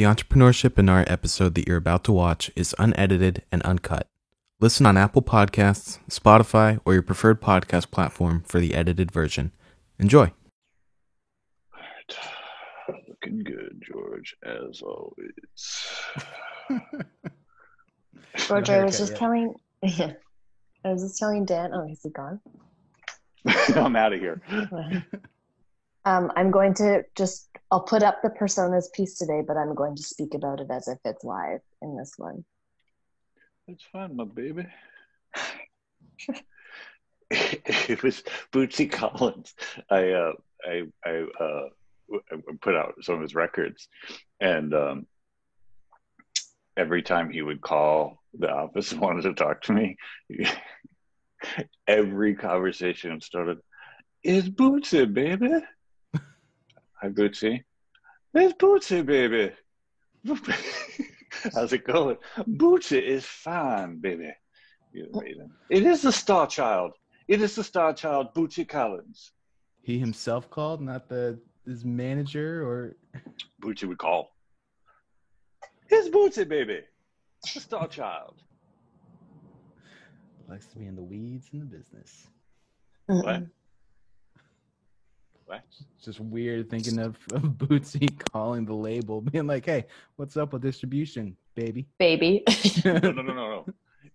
The Entrepreneurship in Art episode that you're about to watch is unedited and uncut. Listen on Apple Podcasts, Spotify, or your preferred podcast platform for the edited version. Enjoy. Looking good, George, as always. George, I was just telling Dan. Oh, is he gone? I'm out of here. I'm going to I'll put up the personas piece today, but I'm going to speak about it as if it's live in this one. It's fine, my baby. It was Bootsy Collins. I put out some of his records, and every time he would call the office and wanted to talk to me, every conversation started, "It's Bootsy, baby." Hi, Bootsy. It's Bootsy, baby. How's it going? Bootsy is fine, baby. You're amazing. It is the Star Child. It is the Star Child, Bootsy Collins. He himself called, not his manager or... Bootsy would call. It's Bootsy, baby. The Star Child. Likes to be in the weeds in the business. What? It's just weird thinking of Bootsy calling the label, being like, "Hey, what's up with distribution, baby?" Baby. No.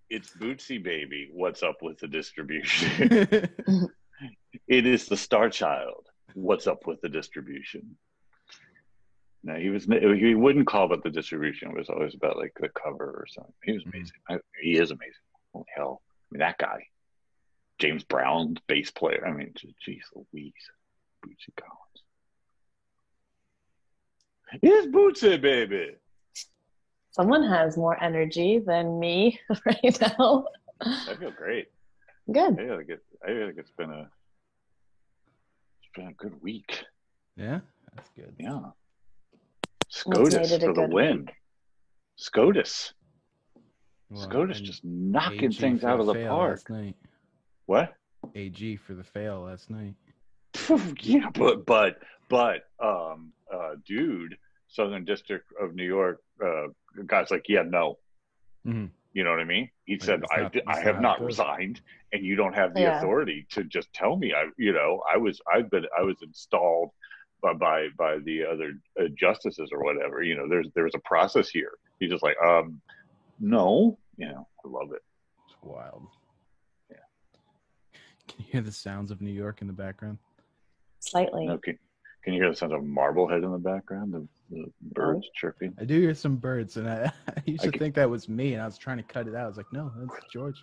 It's Bootsy, baby. What's up with the distribution? It is the Star Child. What's up with the distribution? No, he wouldn't call it the distribution. It was always about like the cover or something. He was amazing. He is amazing. Holy hell. I mean, that guy. James Brown, bass player. I mean, geez Louise. Bootsy Collins. It's Bootsy, baby. Someone has more energy than me right now. I feel great. Good. I feel like it's been a good week. Yeah, that's good. Yeah. SCOTUS for the win. Week. SCOTUS. Well, SCOTUS just knocking AG things out of the park. What? AG for the fail last night. Yeah, but dude, Southern District of New York, guy's like, yeah, no. Mm-hmm. You know what I mean? He said, I have not resigned, and you don't have the authority to just tell me. I was installed by the other justices or whatever. You know, there's a process here. He's just like, no. You know, I love it. It's wild. Yeah. Can you hear the sounds of New York in the background? Slightly. No, can you hear the sound of Marblehead in the background? The birds chirping? I do hear some birds, and I used to think that was me, and I was trying to cut it out. I was like, no, that's George.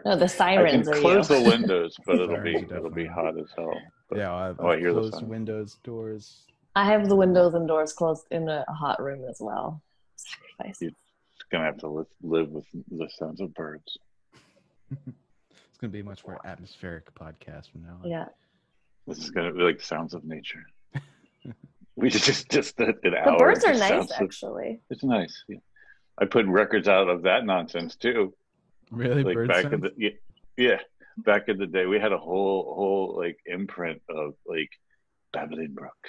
No, the sirens I can close the windows, but it'll be hot as hell. But, yeah, I've hear closed windows, doors. I have the windows and doors closed in a hot room as well. Sacrifice. You're gonna have to live with the sounds of birds. It's gonna be a much more atmospheric podcast from now on. Yeah. This is gonna be like sounds of nature. We just an hour. The birds are nice, actually. It's nice. Yeah. I put records out of that nonsense too. Really, like bird back sounds? back in the day, we had a whole like imprint of like Babylon Brook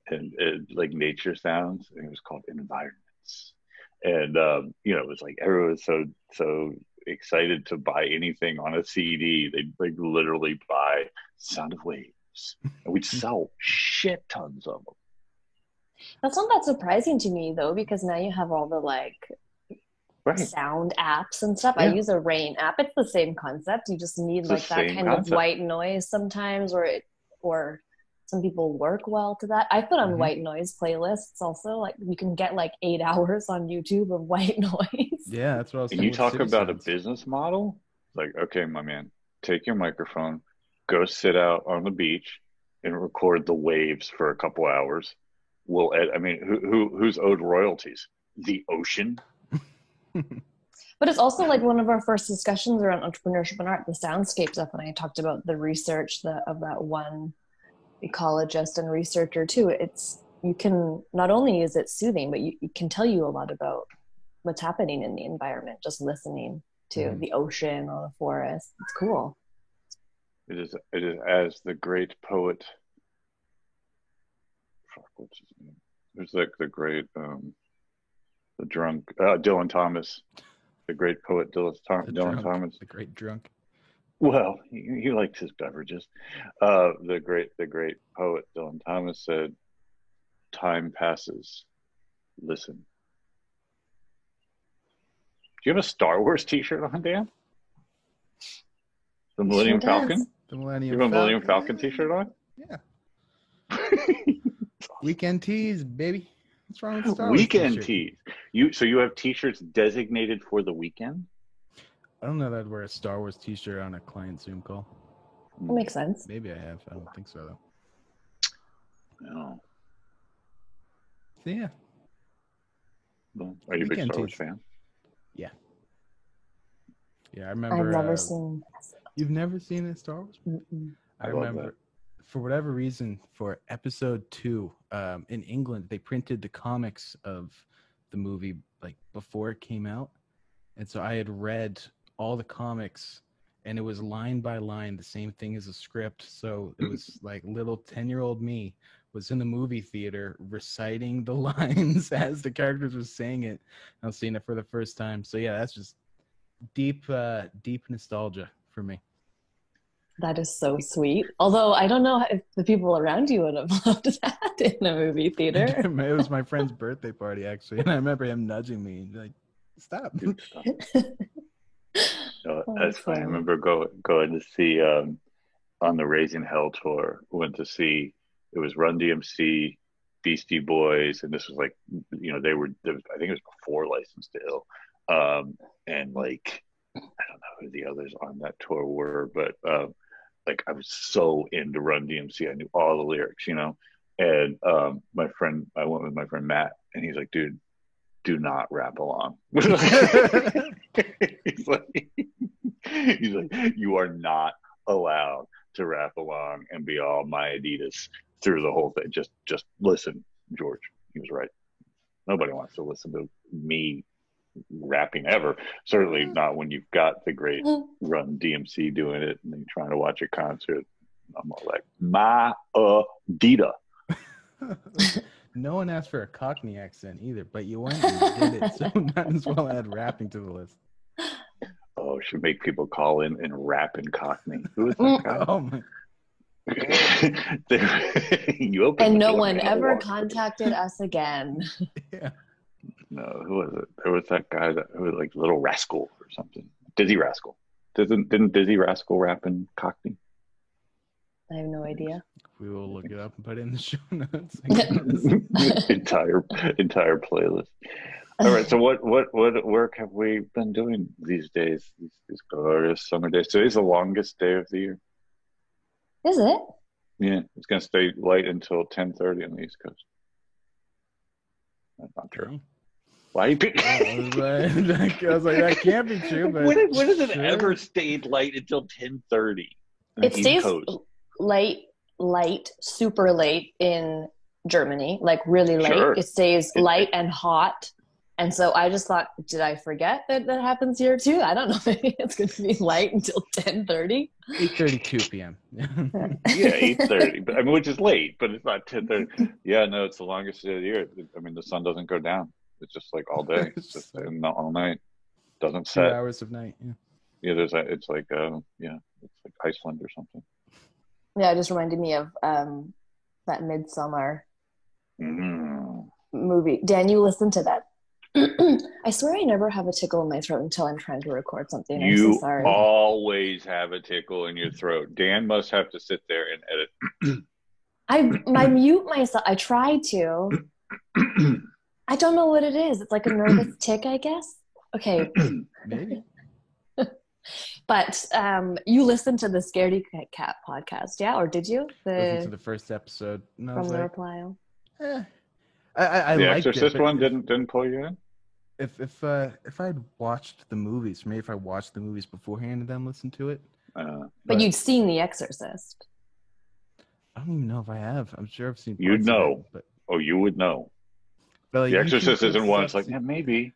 and like nature sounds, and it was called Environments. And it was like everyone was so excited to buy anything on a CD. They'd like literally buy Sound of Waves, and we'd sell shit tons of them. That's not that surprising to me though, because now you have all the sound apps and stuff. Yeah. I use a Rain app. It's the same concept. You just need like that kind of white noise sometimes, or some people work well to that. I put on white noise playlists also. Like you can get like 8 hours on YouTube of white noise. Yeah, that's what I was saying. And you talk about a business model? Like, okay, my man, take your microphone, go sit out on the beach and record the waves for a couple hours. Who's owed royalties? The ocean? But it's also like one of our first discussions around entrepreneurship and art, the soundscape stuff, and I talked about the research of that one ecologist and researcher too. You can, not only is it soothing, but it can tell you a lot about what's happening in the environment, just listening to the ocean or the forest. It's cool. It is as the great poet, what's his name? There's like the great, the drunk Dylan Thomas, the great poet Dylan Thomas. The great drunk. Well, he liked his beverages. The great poet Dylan Thomas said, "Time passes. Listen." Do you have a Star Wars T-shirt on, Dan? The Millennium Sure does. Falcon. The Millennium You have a Falcon. Millennium Falcon T-shirt on? Yeah. Weekend tees, baby. What's wrong with Star Wars Weekend t-shirt? tees. So you have T-shirts designated for the weekend? I don't know that I'd wear a Star Wars T-shirt on a client Zoom call. That makes sense. Maybe I have. I don't think so though. No. So, yeah. Well, are you a big Weekend Star Wars tees. fan? Yeah. Yeah, I remember. I've never seen. You've never seen a Star Wars? Mm-mm. I I love remember, for whatever reason, for episode 2, in England, they printed the comics of the movie like before it came out, and so I had read all the comics, and it was line by line the same thing as a script. So it was like little 10-year-old me was in the movie theater reciting the lines as the characters were saying it. I was seeing it for the first time. So yeah, that's just deep nostalgia for me. That is so sweet. Although I don't know if the people around you would have loved that in a movie theater. It was my friend's birthday party actually, and I remember him nudging me like, "Stop!" Good stuff. Oh, That's funny. I fun. remember going to see on the Raising Hell tour. Went to see, it was Run DMC, Beastie Boys, and this was like, I think it was before License to Ill, and like I don't know who the others on that tour were, but like I was so into Run DMC, I knew all the lyrics, and I went with my friend Matt, and he's like, dude, do not rap along. he's like, you are not allowed to rap along and be all my Adidas through the whole thing. Just listen, George. He was right. Nobody wants to listen to me rapping ever. Certainly not when you've got the great Run DMC doing it and then trying to watch a concert. I'm all like, my Adidas. No one asked for a Cockney accent either, but you went and did it, so might as well add rapping to the list. Oh, should make people call in and rap in Cockney. Who is that guy? Oh my! You opened And the no door, one man. ever contacted us again. Yeah. No, who was it? There was that guy who was like Little Rascal or something. Dizzy Rascal. Didn't Dizzy Rascal rap in Cockney? I have no idea. We will look it up and put it in the show notes. entire playlist. All right. So what work have we been doing these days? These glorious summer days. Today's the longest day of the year. Is it? Yeah, it's gonna stay light until 10:30 on the East Coast. That's not true. Why are you picking? I was like, that can't be true. But when has it sure. ever stayed light until 10:30? It stays light, super late in Germany, like really late. Sure. It stays light and hot. And so I just thought, did I forget that happens here too? I don't know. Maybe it's going to be light until 10:30. 8:32 p.m. Yeah, 8:30. But I mean, which is late, but it's not 10:30. Yeah, no, it's the longest day of the year. I mean, the sun doesn't go down. It's just like all day. It's just all night. Doesn't 2 set. hours of night. Yeah. Yeah, it's like Iceland or something. Yeah, it just reminded me of that Midsummer movie. Dan, you listened to that? I swear I never have a tickle in my throat until I'm trying to record something. I'm so sorry. You always have a tickle in your throat. Dan must have to sit there and edit. I mute myself. I try to. I don't know what it is. It's like a nervous tick, I guess. Okay. Maybe. But you listened to the Scaredy Cat podcast, yeah? Or did you? Listen to the first episode. And I was From the like, reply. I The liked Exorcist it, one didn't pull you in? If I'd watched the movies, maybe if I watched the movies beforehand and then listened to it. But you'd seen The Exorcist. I don't even know if I have. I'm sure I've seen. You'd parts of know. it, but Oh, you would know. like, The Exorcist isn't one. It's like, yeah, yeah, maybe.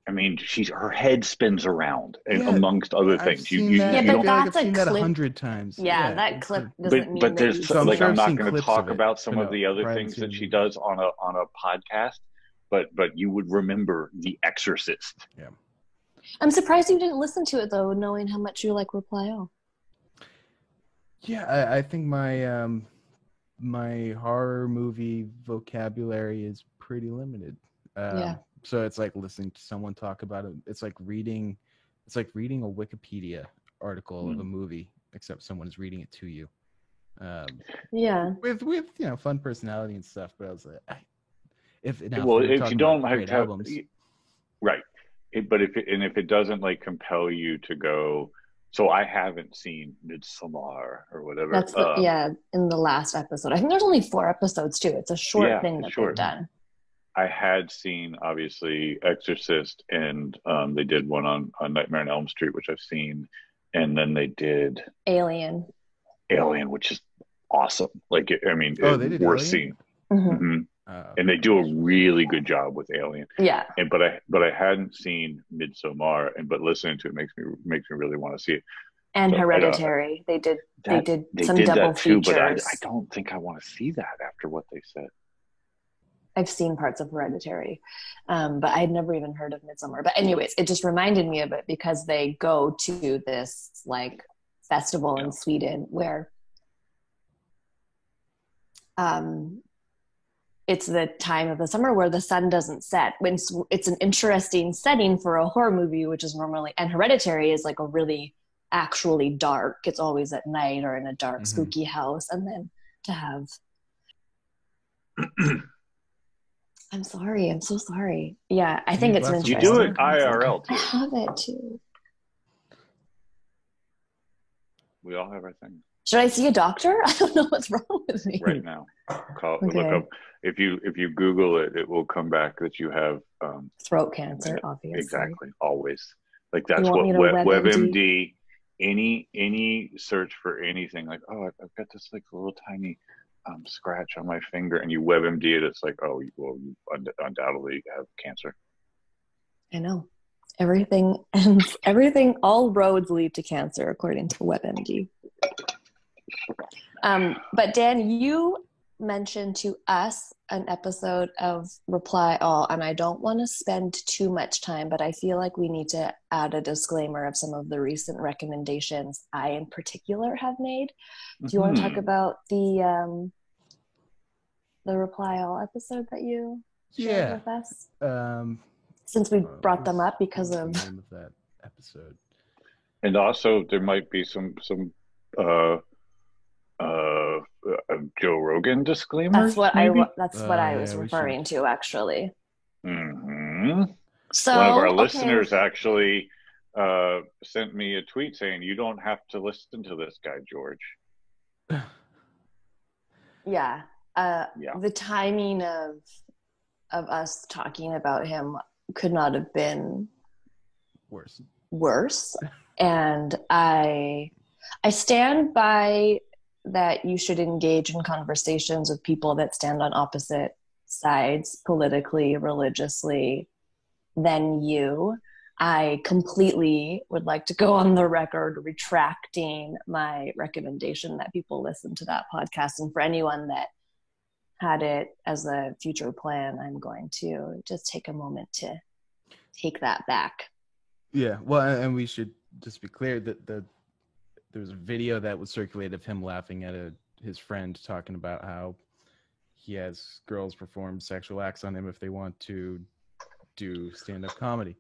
I mean, her head spins around, and Yeah, amongst other I've things. seen You, that. Yeah, you but I don't. feel like that's I've a seen that clip. 100 times. Yeah, that it's clip like- doesn't mean But that there's you've So I'm like sure I'm I've not seen going to clips talk of it, about some but of no, the other I haven't things seen that the she movie. does on a podcast. But you would remember The Exorcist. Yeah. I'm surprised you didn't listen to it though, knowing how much you like Reply All. Yeah, I think my horror movie vocabulary is pretty limited. Yeah. So it's like listening to someone talk about it. It's like reading a Wikipedia article of a movie, except someone's reading it to you. Yeah. With fun personality and stuff. But I was like, if we Well, were if you talking don't about have great to, albums, right? But if it doesn't like compel you to go, so I haven't seen Midsommar or whatever. That's in the last episode. I think there's only 4 episodes too. It's a short thing that they've done. I had seen obviously Exorcist, and they did one on Nightmare on Elm Street, which I've seen, and then they did Alien, which is awesome. Like, I mean, they did worth Alien? seeing. Mm-hmm. Mm-hmm. And they do a really good job with Alien. Yeah. But I hadn't seen Midsommar, but listening to it makes me really want to see it. And So, Hereditary. They did some did double that too, features. but I don't think I want to see that after what they said. I've seen parts of Hereditary, but I'd never even heard of Midsommar. But anyways, it just reminded me of it because they go to this like festival in Sweden where it's the time of the summer where the sun doesn't set. When it's an interesting setting for a horror movie, which is normally, and Hereditary is like a really actually dark. It's always at night or in a dark, spooky house, and then to have. I'm sorry. I'm so sorry. Yeah, I think it's interesting. You do it IRL too. I have it too. We all have our things. Should I see a doctor? I don't know what's wrong with me right now. Okay. Look up if you Google it, it will come back that you have throat cancer. Obviously, exactly. Always, like that's what WebMD. Any search for anything like, oh, I've got this like little tiny scratch on my finger, and you WebMD it, it's like, oh, well, you undoubtedly have cancer. I know. Everything, all roads lead to cancer, according to WebMD. But Dan, you mentioned to us an episode of Reply All, and I don't want to spend too much time, but I feel like we need to add a disclaimer of some of the recent recommendations I in particular have made. Do you want to talk about the Reply All episode that you shared with us? Since we brought them up because of the name of that episode. And also there might be some Joe Rogan disclaimer. That's what I was referring to, actually. Mm-hmm. So one of our listeners actually sent me a tweet saying, "You don't have to listen to this guy, George." Yeah. The timing of us talking about him could not have been worse. And I stand by that you should engage in conversations with people that stand on opposite sides politically, religiously than you. I completely would like to go on the record retracting my recommendation that people listen to that podcast. And for anyone that had it as a future plan, I'm going to just take a moment to take that back. Yeah, well, and we should just be clear that there was a video that was circulated of him laughing at his friend talking about how he has girls perform sexual acts on him if they want to do stand-up comedy.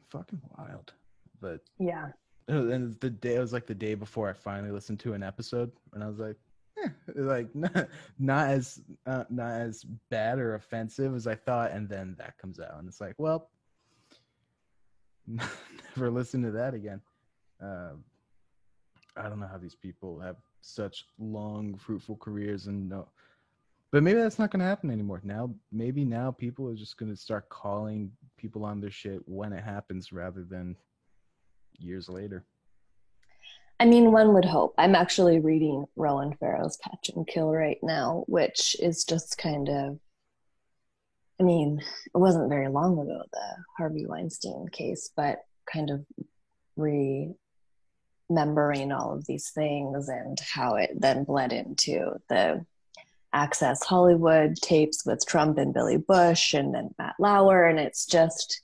Fucking wild. But yeah. And it was like the day before I finally listened to an episode, and I was like, like not as bad or offensive as I thought, and then that comes out, and it's like, well, never listen to that again. I don't know how these people have such long, fruitful careers, but maybe that's not going to happen anymore. Maybe now people are just going to start calling people on their shit when it happens rather than years later. I mean, one would hope. I'm actually reading Rowan Farrow's Catch and Kill right now, which is just kind of I mean, it wasn't very long ago, the Harvey Weinstein case, but kind of remembering all of these things and how it then bled into the Access Hollywood tapes with Trump and Billy Bush and then Matt Lauer. And it's just,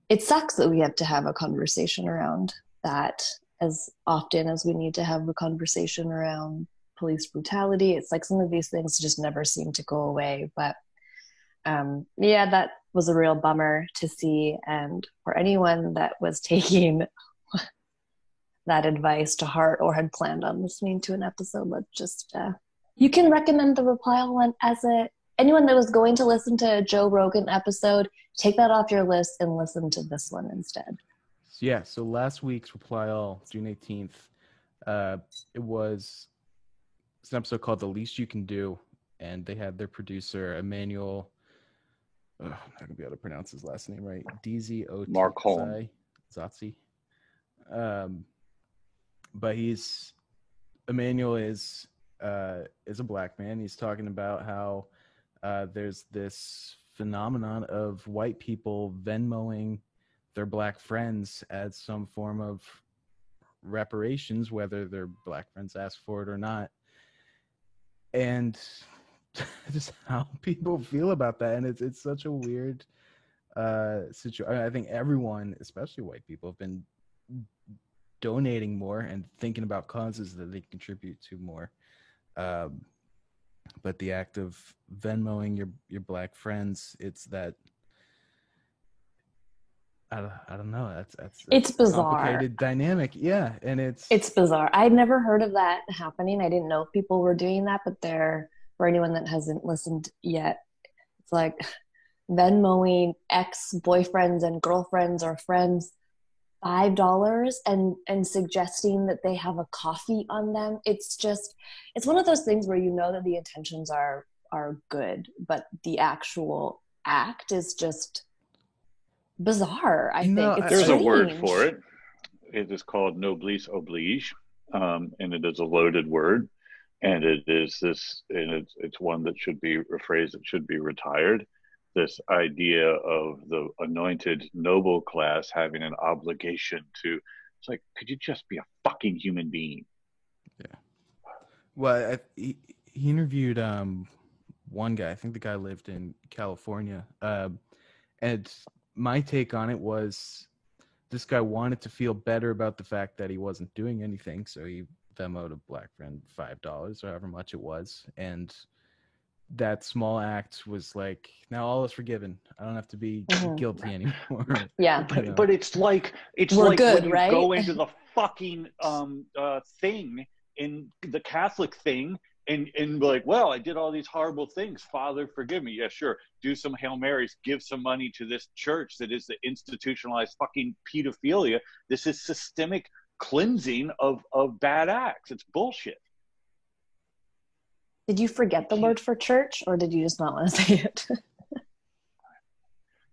it sucks that we have to have a conversation around that as often as we need to have a conversation around police brutality. It's like some of these things just never seem to go away. But yeah, that was a real bummer to see. And for anyone that was taking that advice to heart or had planned on listening to an episode, let's just, you can recommend the Reply All one as anyone that was going to listen to a Joe Rogan episode, take that off your list and listen to this one instead. Yeah, so last week's Reply All, June 18th, it was an episode called The Least You Can Do, and they had their producer, Emmanuel, I'm not going to be able to pronounce his last name right, DZO Mark Holm. Zotzi. But Emmanuel is a black man. He's talking about how there's this phenomenon of white people Venmoing their black friends as some form of reparations, whether their black friends ask for it or not. And just how people feel about that. And it's such a weird situation. I think everyone, especially white people, have been donating more and thinking about causes that they contribute to more. But the act of Venmoing your black friends, it's that, I don't know. That's it's bizarre. Complicated dynamic, yeah, and it's bizarre. I'd never heard of that happening. I didn't know people were doing that, but for anyone that hasn't listened yet, it's like Venmoing ex-boyfriends and girlfriends or friends $5 and suggesting that they have a coffee on them. It's one of those things where you know that the intentions are good, but the actual act is just bizarre. I think it's there's strange. a word for it. It is called noblesse oblige, and it is a loaded word, and it is this, and it's one that should be rephrased. It should be retired. This idea of the anointed noble class having an obligation to, it's like, could you just be a fucking human being? Yeah. Well, he interviewed one guy. I think the guy lived in California, and my take on it was this guy wanted to feel better about the fact that he wasn't doing anything, so he Venmo'd a black friend $5 or however much it was, and that small act was like, now all is forgiven. I don't have to be guilty anymore. Yeah, but it's like we're like good, when you right? go into the fucking thing in the Catholic thing. And be like, well, I did all these horrible things. Father, forgive me. Yeah, sure. Do some Hail Marys. Give some money to this church that is the institutionalized fucking pedophilia. This is systemic cleansing of bad acts. It's bullshit. Did you forget the word for church, or did you just not want to say it?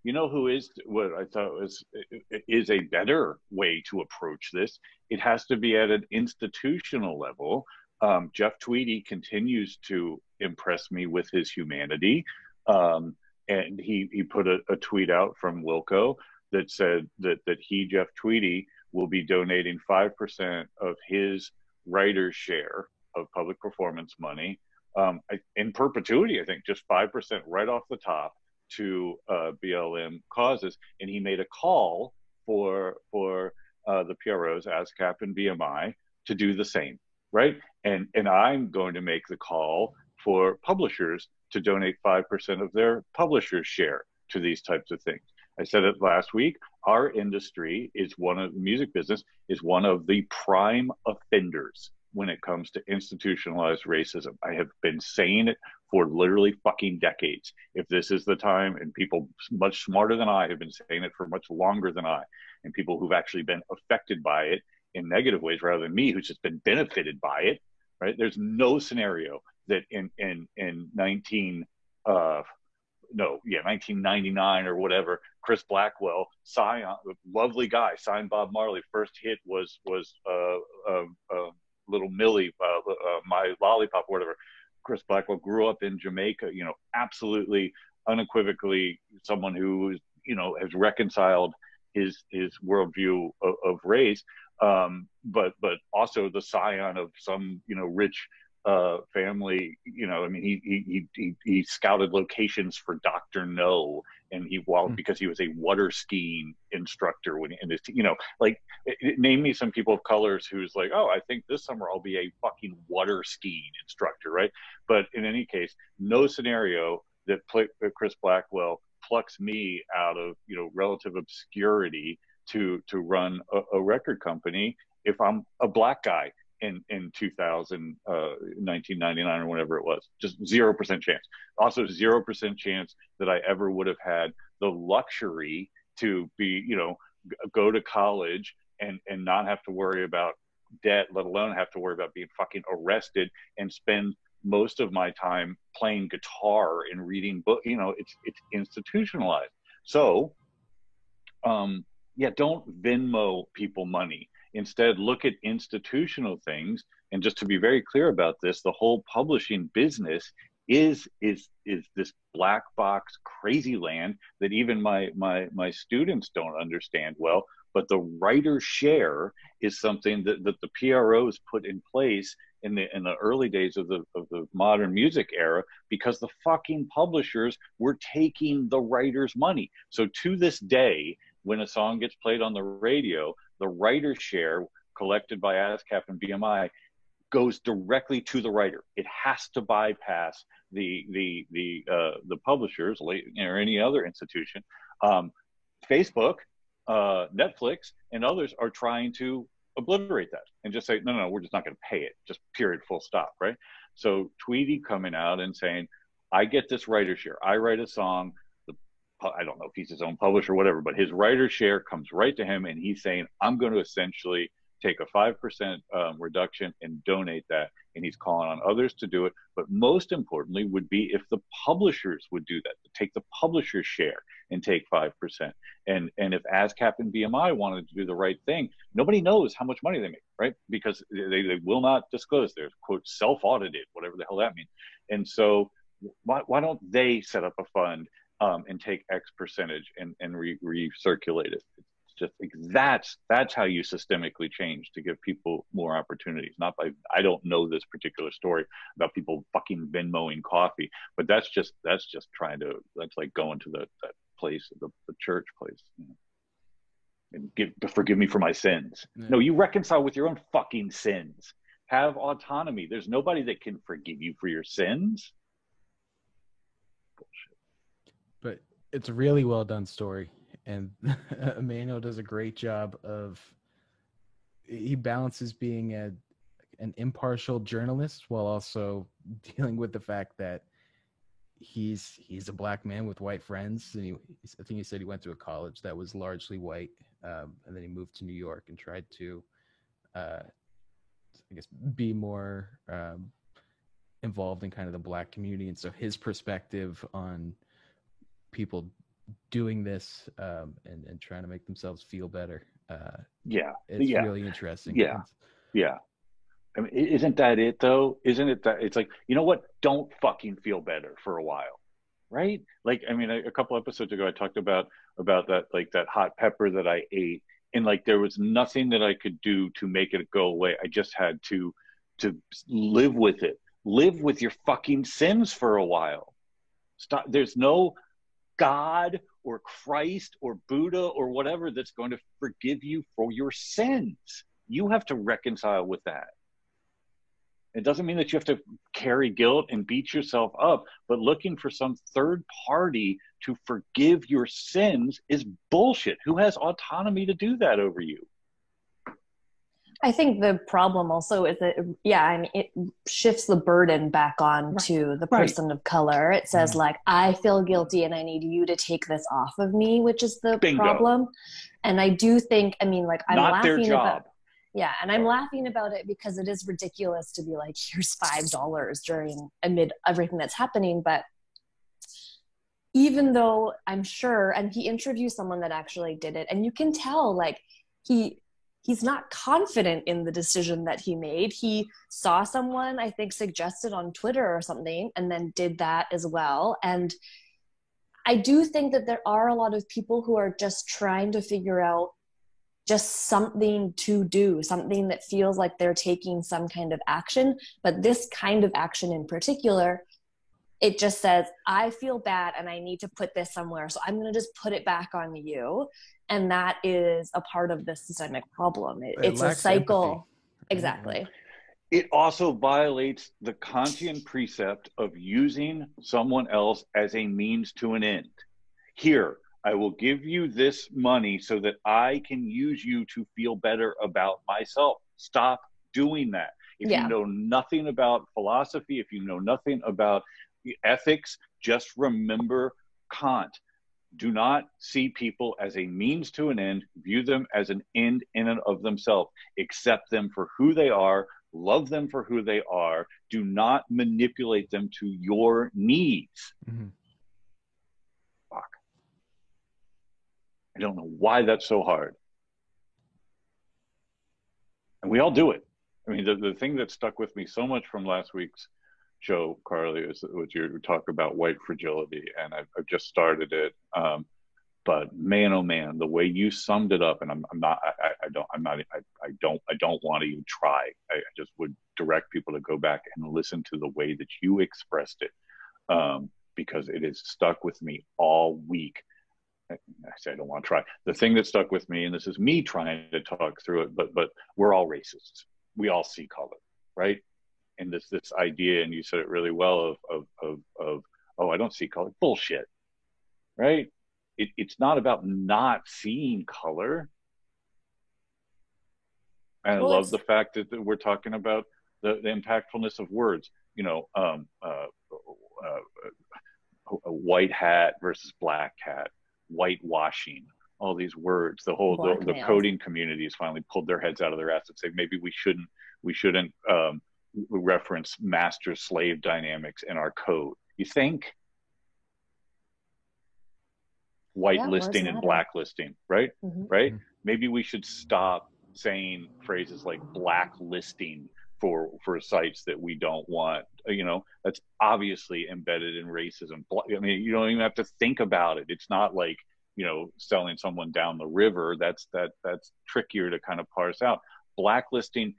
You know who is what I thought is a better way to approach this? It has to be at an institutional level. Jeff Tweedy continues to impress me with his humanity. And he put a tweet out from Wilco that said that Jeff Tweedy, will be donating 5% of his writer's share of public performance money in perpetuity, I think, just 5% right off the top to BLM causes. And he made a call for the PROs, ASCAP and BMI, to do the same. Right. And I'm going to make the call for publishers to donate 5% of their publishers' share to these types of things. I said it last week. Our industry is music business is one of the prime offenders when it comes to institutionalized racism. I have been saying it for literally fucking decades. If this is the time, and people much smarter than I have been saying it for much longer than I, and people who've actually been affected by it in negative ways rather than me, who's just been benefited by it, right? There's no scenario that in 1999 or whatever, Chris Blackwell, lovely guy, signed Bob Marley. First hit was Little Millie, My Lollipop, or whatever. Chris Blackwell grew up in Jamaica, absolutely unequivocally someone who has reconciled his worldview of race, but also the scion of some rich family. He scouted locations for Dr. No, and because he was a water skiing instructor name me some people of colors who's like, oh, I think this summer I'll be a fucking water skiing instructor, right? But in any case, no scenario that Chris Blackwell plucks me out of relative obscurity to run a record company if I'm a black guy in 1999 or whatever it was. Just 0% chance. Also 0% chance that I ever would have had the luxury to be go to college and not have to worry about debt, let alone have to worry about being fucking arrested and spend most of my time playing guitar and reading books. It's institutionalized. So don't Venmo people money. Instead, look at institutional things. And just to be very clear about this, the whole publishing business is this black box crazy land that even my students don't understand well. But the writer's share is something that the PROs put in place in the early days of the modern music era, because the fucking publishers were taking the writer's money. So to this day, when a song gets played on the radio, the writer's share collected by ASCAP and BMI goes directly to the writer. It has to bypass the publishers or any other institution. Facebook, Netflix, and others are trying to obliterate that and just say, no, we're just not going to pay it. Just period, full stop, right? So Tweety coming out and saying, I get this writer share. I write a song. I don't know if he's his own publisher or whatever, but his writer share comes right to him, and he's saying, I'm going to essentially take a 5% reduction and donate that. And he's calling on others to do it. But most importantly would be if the publishers would do that, to take the publisher's share and take 5%. And if ASCAP and BMI wanted to do the right thing, nobody knows how much money they make, right? Because they will not disclose. They're, quote, self-audited, whatever the hell that means. And so why don't they set up a fund and take X percentage and recirculate it? Just that's how you systemically change, to give people more opportunities. Not by, I don't know this particular story about people fucking Venmoing coffee, but that's just trying to, that's like going to that place, the church place, and forgive me for my sins. Yeah. No, you reconcile with your own fucking sins. Have autonomy. There's nobody that can forgive you for your sins. Bullshit. But it's a really well done story. And Emmanuel does a great job he balances being an impartial journalist while also dealing with the fact that he's a black man with white friends. And I think he said he went to a college that was largely white. And then he moved to New York and tried to, be more involved in kind of the black community. And so his perspective on people doing this and trying to make themselves feel better. It's really interesting. Yeah. I mean, isn't that it though? Isn't it that it's like, you know what? Don't fucking feel better for a while, right? Like, I mean, a couple episodes ago, I talked about that, like that hot pepper that I ate, and like there was nothing that I could do to make it go away. I just had to live with it. Live with your fucking sins for a while. Stop. There's no God or Christ or Buddha or whatever that's going to forgive you for your sins. You have to reconcile with that. It doesn't mean that you have to carry guilt and beat yourself up, but looking for some third party to forgive your sins is bullshit. Who has autonomy to do that over you? I think the problem also is that, it shifts the burden back on to the person of color. It says like, I feel guilty and I need you to take this off of me, which is the problem. And I do think, I'm not laughing their job. I'm laughing about it because it is ridiculous to be like, here's $5 amid everything that's happening. But even though I'm sure, and he interviewed someone that actually did it, and you can tell like he's not confident in the decision that he made. He saw someone, I think, suggested on Twitter or something, and then did that as well. And I do think that there are a lot of people who are just trying to figure out just something to do, something that feels like they're taking some kind of action. But this kind of action in particular, it just says, I feel bad and I need to put this somewhere, so I'm going to just put it back on you. And that is a part of the systemic problem. It's a cycle. Empathy. Exactly. It also violates the Kantian precept of using someone else as a means to an end. Here, I will give you this money so that I can use you to feel better about myself. Stop doing that. If you know nothing about philosophy, if you know nothing about ethics, just remember Kant. Do not see people as a means to an end. View them as an end in and of themselves. Accept them for who they are. Love them for who they are. Do not manipulate them to your needs. Mm-hmm. Fuck. I don't know why that's so hard. And we all do it. I mean, the thing that stuck with me so much from last week's show, Carly, is what you talk about white fragility, and I've just started it. But man, oh man, the way you summed it up, and I don't want to even try. I just would direct people to go back and listen to the way that you expressed it, because it has stuck with me all week. I say I don't want to try. The thing that stuck with me, and this is me trying to talk through it, but we're all racists. We all see color, right? And this idea, and you said it really well, of oh, I don't see color. Bullshit, right? It's not about not seeing color. And I love the fact that we're talking about the impactfulness of words. You know, a white hat versus black hat, whitewashing, all these words. The coding community has finally pulled their heads out of their ass and say maybe we shouldn't reference master-slave dynamics in our code. You think? Whitelisting and blacklisting, right? Mm-hmm. Right? Maybe we should stop saying phrases like blacklisting for sites that we don't want. You know, that's obviously embedded in racism. I mean, you don't even have to think about it. It's not like, you know, selling someone down the river. That's trickier to kind of parse out. Blacklisting.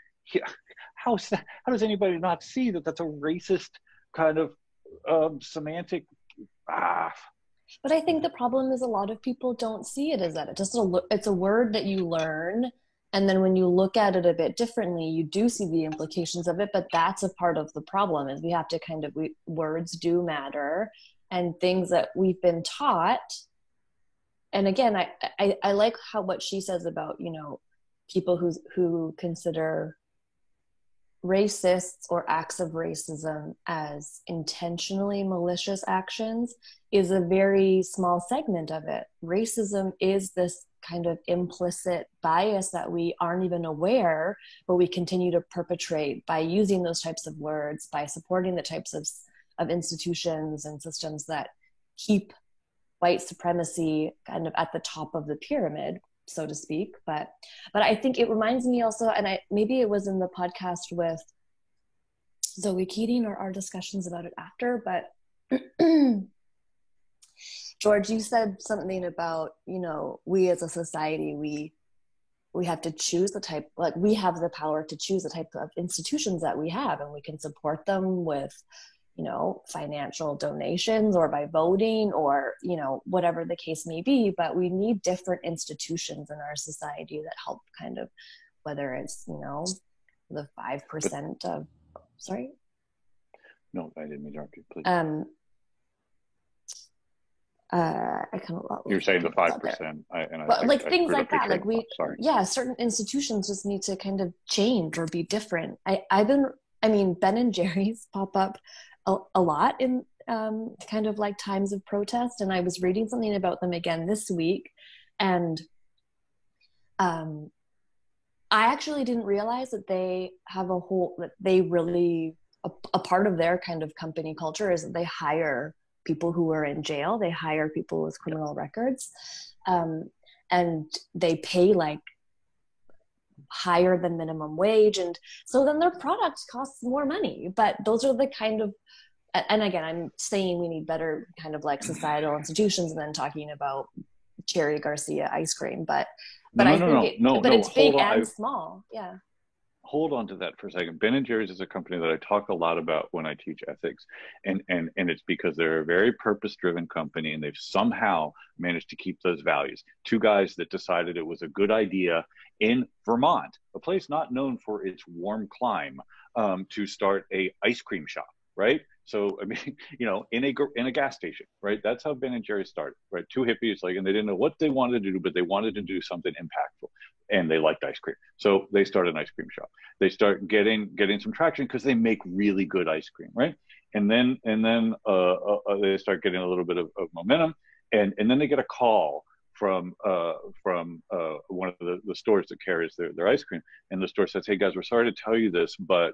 How does anybody not see that that's a racist kind of semantic? But I think the problem is a lot of people don't see it as that. It's a word that you learn, and then when you look at it a bit differently, you do see the implications of it. But that's a part of the problem, is we have to words do matter, and things that we've been taught. And again, I like what she says about, you know, people who consider racists or acts of racism as intentionally malicious actions is a very small segment of it. Racism is this kind of implicit bias that we aren't even aware, but we continue to perpetrate by using those types of words, by supporting the types of institutions and systems that keep white supremacy kind of at the top of the pyramid, so to speak. But I think it reminds me also, and maybe it was in the podcast with Zoe Keating or our discussions about it after, but George, you said something about, you know, we as a society, we have to choose the type, like we have the power to choose the type of institutions that we have, and we can support them with, you know, financial donations or by voting or, you know, whatever the case may be. But we need different institutions in our society that help kind of, whether it's, you know, the 5% of, sorry? No, I didn't mean to interrupt you, please. I kind of you're saying the 5%, but like things like that, like certain institutions just need to kind of change or be different. Ben and Jerry's pop up a lot in kind of like times of protest, and I was reading something about them again this week, and I actually didn't realize that they have a part of their kind of company culture is that they hire people who are in jail. They hire people with criminal records, and they pay like higher than minimum wage. And so then their product costs more money. But those are the kind of, and again, I'm saying we need better kind of like societal institutions, and then talking about Cherry Garcia ice cream. But it's big and small. Yeah. Hold on to that for a second. Ben and Jerry's is a company that I talk a lot about when I teach ethics, and it's because they're a very purpose-driven company, and they've somehow managed to keep those values. Two guys that decided it was a good idea in Vermont, a place not known for its warm climb, to start a ice cream shop, right? So, I mean, you know, in a gas station, right? That's how Ben and Jerry's started, right? Two hippies, like, and they didn't know what they wanted to do, but they wanted to do something impactful, and they liked ice cream. So they started an ice cream shop. They start getting some traction because they make really good ice cream, right? And then they start getting a little bit of momentum, and then they get a call from one of the stores that carries their ice cream, and the store says, "Hey guys, we're sorry to tell you this, but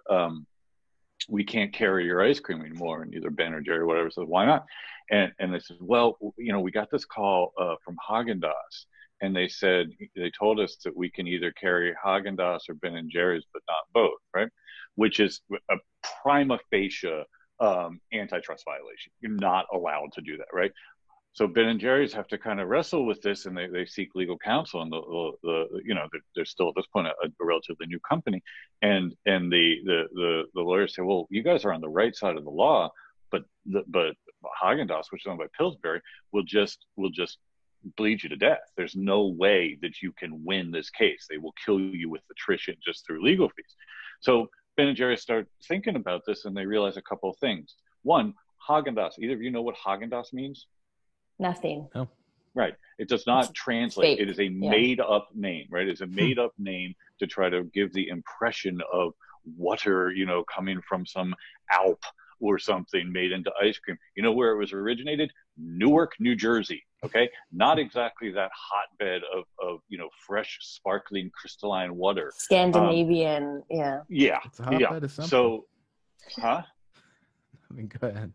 we can't carry your ice cream anymore." And either Ben or Jerry or whatever says, "Why not?" And they said, "Well, you know, we got this call from Haagen-Dazs, and they told us that we can either carry Haagen-Dazs or Ben and Jerry's, but not both," right? Which is a prima facie antitrust violation. You're not allowed to do that, right? So Ben and Jerry's have to kind of wrestle with this, and they seek legal counsel. And they're still at this point a relatively new company, and the lawyers say, "Well, you guys are on the right side of the law, but Haagen-Dazs, which is owned by Pillsbury, will just bleed you to death. There's no way that you can win this case. They will kill you with attrition just through legal fees." So Ben and Jerry start thinking about this, and they realize a couple of things. One, Haagen-Dazs. Either of you know what Haagen-Dazs means? Nothing. Oh. Right. It does not translate. Fake. It is a made-up name, right? It's a made-up name to try to give the impression of water, you know, coming from some Alp or something made into ice cream. You know where it was originated? Newark, New Jersey. Okay, not exactly that hotbed of you know, fresh, sparkling, crystalline water. Scandinavian, yeah. It's a hotbed of something. So, huh? I mean, go ahead.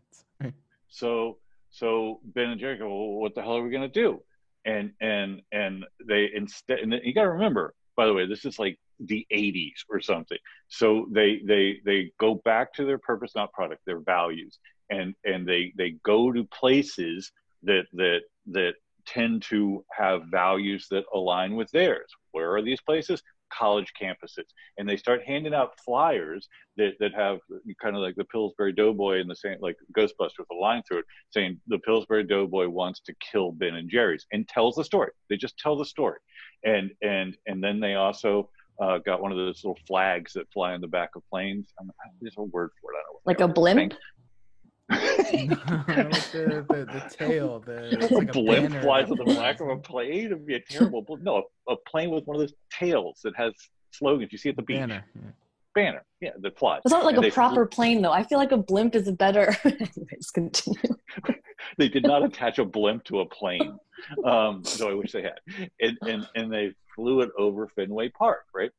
Sorry. So Ben and Jerry go, "Well, what the hell are we gonna do?" And they instead, and you got to remember, by the way, this is like the 80s or something. So they go back to their purpose, not product, their values, and they go to places that tend to have values that align with theirs. Where are these places? College campuses. And they start handing out flyers that have kind of like the Pillsbury Doughboy and the same, like Ghostbusters with a line through it, saying the Pillsbury Doughboy wants to kill Ben and Jerry's, and tells the story. They just tell the story. And then they also got one of those little flags that fly on the back of planes. There's a word for it. I don't know. Like a blimp? the tail. It's like a blimp flies on the back of a plane. It'd be a terrible. No, a plane with one of those tails that has slogans you see at the beach. Banner, yeah, that flies. It's not like a proper plane, though. I feel like a blimp is a better. Anyways, continue. They did not attach a blimp to a plane, so I wish they had. And they flew it over Fenway Park, right?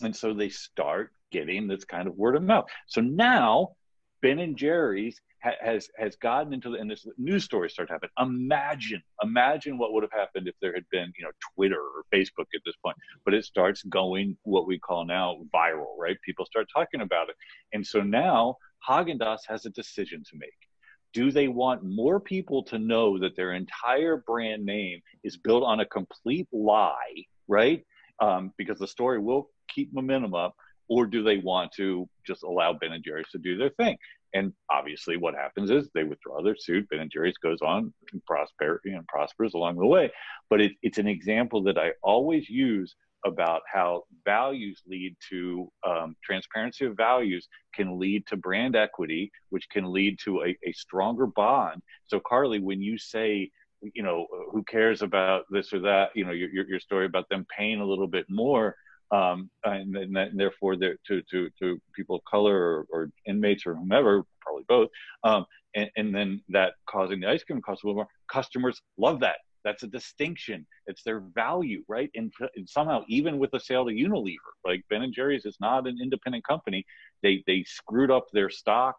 And so they start getting this kind of word of mouth. So now Ben and Jerry's has gotten into and this news stories start to happen. Imagine what would have happened if there had been, you know, Twitter or Facebook at this point. But it starts going what we call now viral, right? People start talking about it. And so now Haagen-Dazs has a decision to make. Do they want more people to know that their entire brand name is built on a complete lie, right? Because the story will keep momentum up, or do they want to just allow Ben and Jerry's to do their thing? And obviously what happens is they withdraw their suit. Ben and Jerry's goes on and prospers along the way. But it's an example that I always use about how values lead to transparency of values can lead to brand equity, which can lead to a stronger bond. So Carly, when you say, you know, who cares about this or that, you know, your story about them paying a little bit more, and therefore to people of color or inmates or whomever, probably both, and then that causing the ice cream cost a little more. Customers love that. That's a distinction. It's their value, right? And somehow, even with the sale to Unilever, like Ben and Jerry's is not an independent company. They screwed up their stock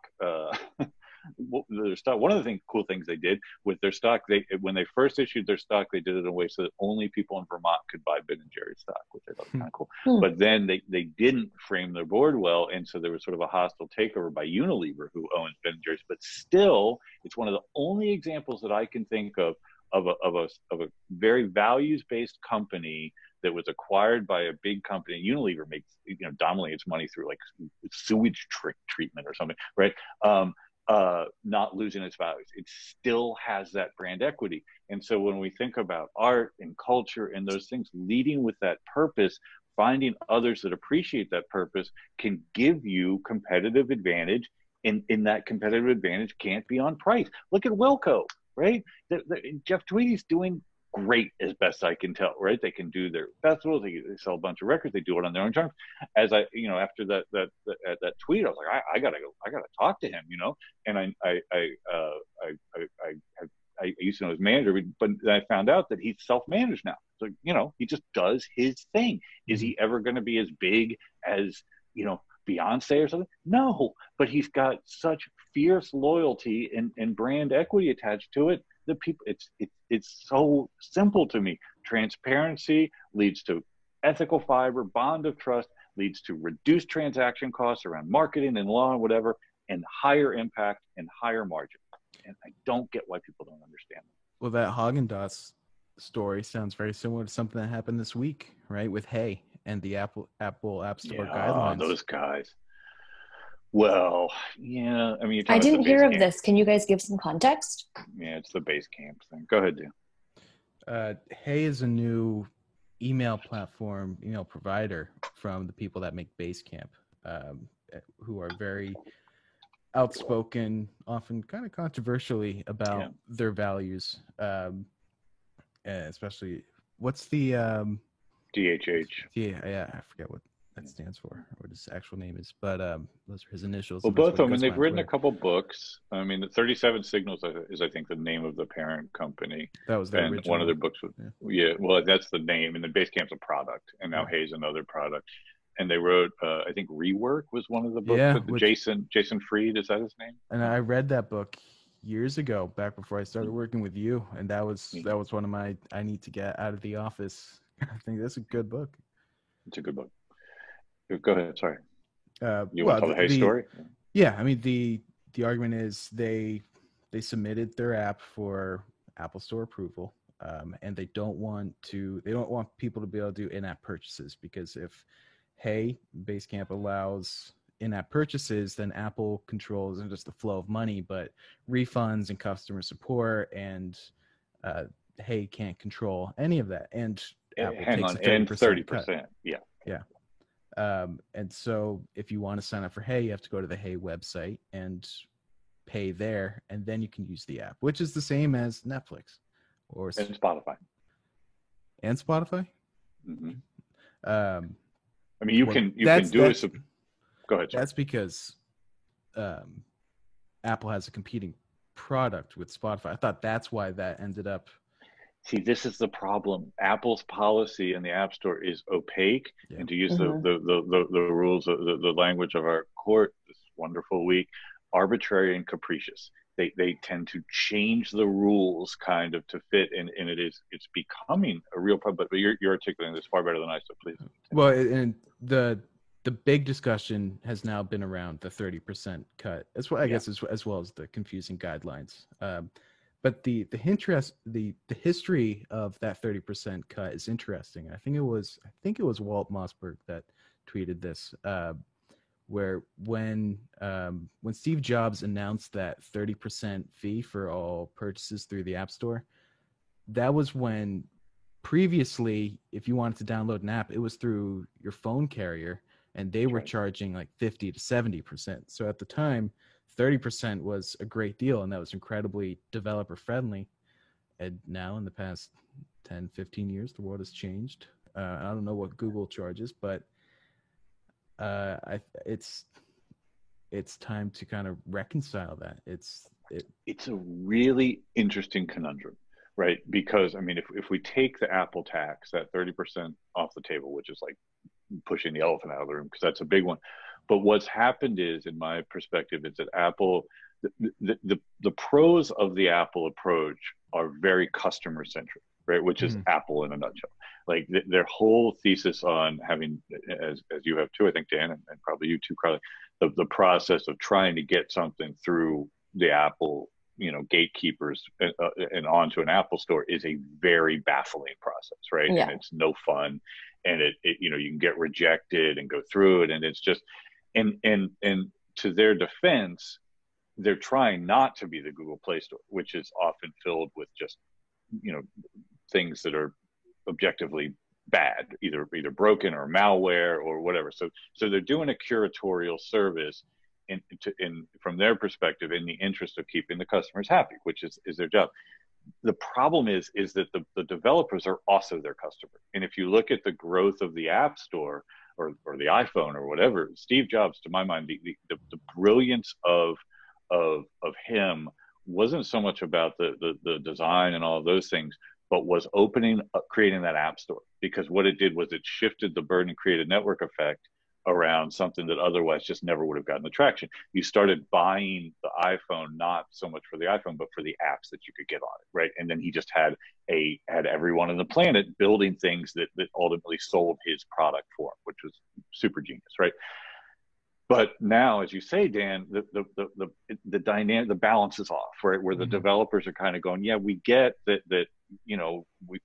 their stock. One of the cool things they did with their stock, when they first issued their stock, they did it in a way so that only people in Vermont could buy Ben and Jerry's stock, which I thought was kind of cool. But then they didn't frame their board well, and so there was sort of a hostile takeover by Unilever, who owns Ben and Jerry's. But still, it's one of the only examples that I can think of a very values-based company that was acquired by a big company. Unilever makes, dominating its money through like sewage treatment or something, right? Not losing its values. It still has that brand equity. And so when we think about art and culture and those things, leading with that purpose, finding others that appreciate that purpose can give you competitive advantage. And that competitive advantage can't be on price. Look at Wilco, right? Jeff Tweedy's doing great as best I can tell, right? They can do their festivals, they sell a bunch of records, they do it on their own terms. As I, after that tweet, I was like, I gotta talk to him, and I used to know his manager, but then I found out that he's self-managed now. So, he just does his thing. Is he ever going to be as big as, Beyonce or something? No, but he's got such fierce loyalty and brand equity attached to it. The people, it's so simple to me. Transparency leads to ethical fiber, bond of trust leads to reduced transaction costs around marketing and law and whatever, and higher impact and higher margin. And I don't get why people don't understand that. Well, that Haagen-Dazs story sounds very similar to something that happened this week, right? With Hey and the Apple App Store guidelines. Those guys. Well, yeah. I mean, I didn't hear of this. Can you guys give some context? Yeah, it's the Basecamp thing. Go ahead, Dan. Hey is a new email platform, email provider from the people that make Basecamp, who are very outspoken, often kind of controversially about their values, especially what's the DHH. Yeah, I forget what that stands for, what his actual name is, but those are his initials. Well, both of them, and they've written a couple books. I mean, the 37 Signals is, I think, the name of the parent company. That was their original. One of their books was, well, that's the name, and then Basecamp's a product, and now Hey's another product. And they wrote, I think, Rework was one of the books. With Jason Fried, is that his name? And I read that book years ago, back before I started working with you, and that was one of my I need to get out of the office. I think that's a good book. It's a good book. Go ahead. Sorry. You want to tell the Hey story? Yeah, I mean the argument is they submitted their app for Apple Store approval, and they don't want people to be able to do in-app purchases, because if Hey Basecamp allows in-app purchases, then Apple controls not just the flow of money, but refunds and customer support, and Hey can't control any of that. And Apple takes a 30%. Yeah. And so if you want to sign up for Hey, you have to go to the Hey website and pay there, and then you can use the app, which is the same as Netflix and Spotify. Mm-hmm. I mean, you can do it. Go ahead. Sorry. That's because Apple has a competing product with Spotify. I thought that's why that ended up. See, this is the problem. Apple's policy in the App Store is opaque, and to use the rules, the language of our court this wonderful week, arbitrary and capricious. They tend to change the rules kind of to fit, and it's becoming a real problem. But you're articulating this far better than I, so please. Well, and the big discussion has now been around the 30% cut, as well, I guess, as well as the confusing guidelines. But the history of that 30% cut is interesting. I think it was Walt Mossberg that tweeted this, where when Steve Jobs announced that 30% fee for all purchases through the App Store, that was when previously, if you wanted to download an app, it was through your phone carrier, and they were charging like 50 to 70%. So at the time, 30% was a great deal, and that was incredibly developer friendly. And now in the past 10, 15 years, the world has changed. I don't know what Google charges, but it's time to kind of reconcile that. It's a really interesting conundrum, right? Because I mean, if we take the Apple tax, that 30% off the table, which is like pushing the elephant out of the room, because that's a big one. But what's happened is, in my perspective, is that Apple, the pros of the Apple approach are very customer centric, right? Which is Apple in a nutshell. Like their whole thesis on having, as you have too, I think, Dan, and probably you too, Carly, the process of trying to get something through the Apple, gatekeepers and onto an Apple store is a very baffling process, right? Yeah. And it's no fun, and it you can get rejected and go through it, and it's just, and to their defense, they're trying not to be the Google Play Store, which is often filled with just, things that are objectively bad, either broken or malware or whatever. So they're doing a curatorial service in from their perspective, in the interest of keeping the customers happy, which is their job. The problem is that the developers are also their customer. And if you look at the growth of the App Store or the iPhone or whatever, Steve Jobs, to my mind, the brilliance of him wasn't so much about the design and all of those things, but was creating that App Store, because what it did was it shifted the burden and created a network effect around something that otherwise just never would have gotten the traction. You started buying the iPhone, not so much for the iPhone, but for the apps that you could get on it, right? And then he just had everyone on the planet building things that ultimately sold his product for him, which was super genius, right? But now, as you say, Dan, the dynamic, the balance is off, right? Where the developers are kind of going, yeah, we get that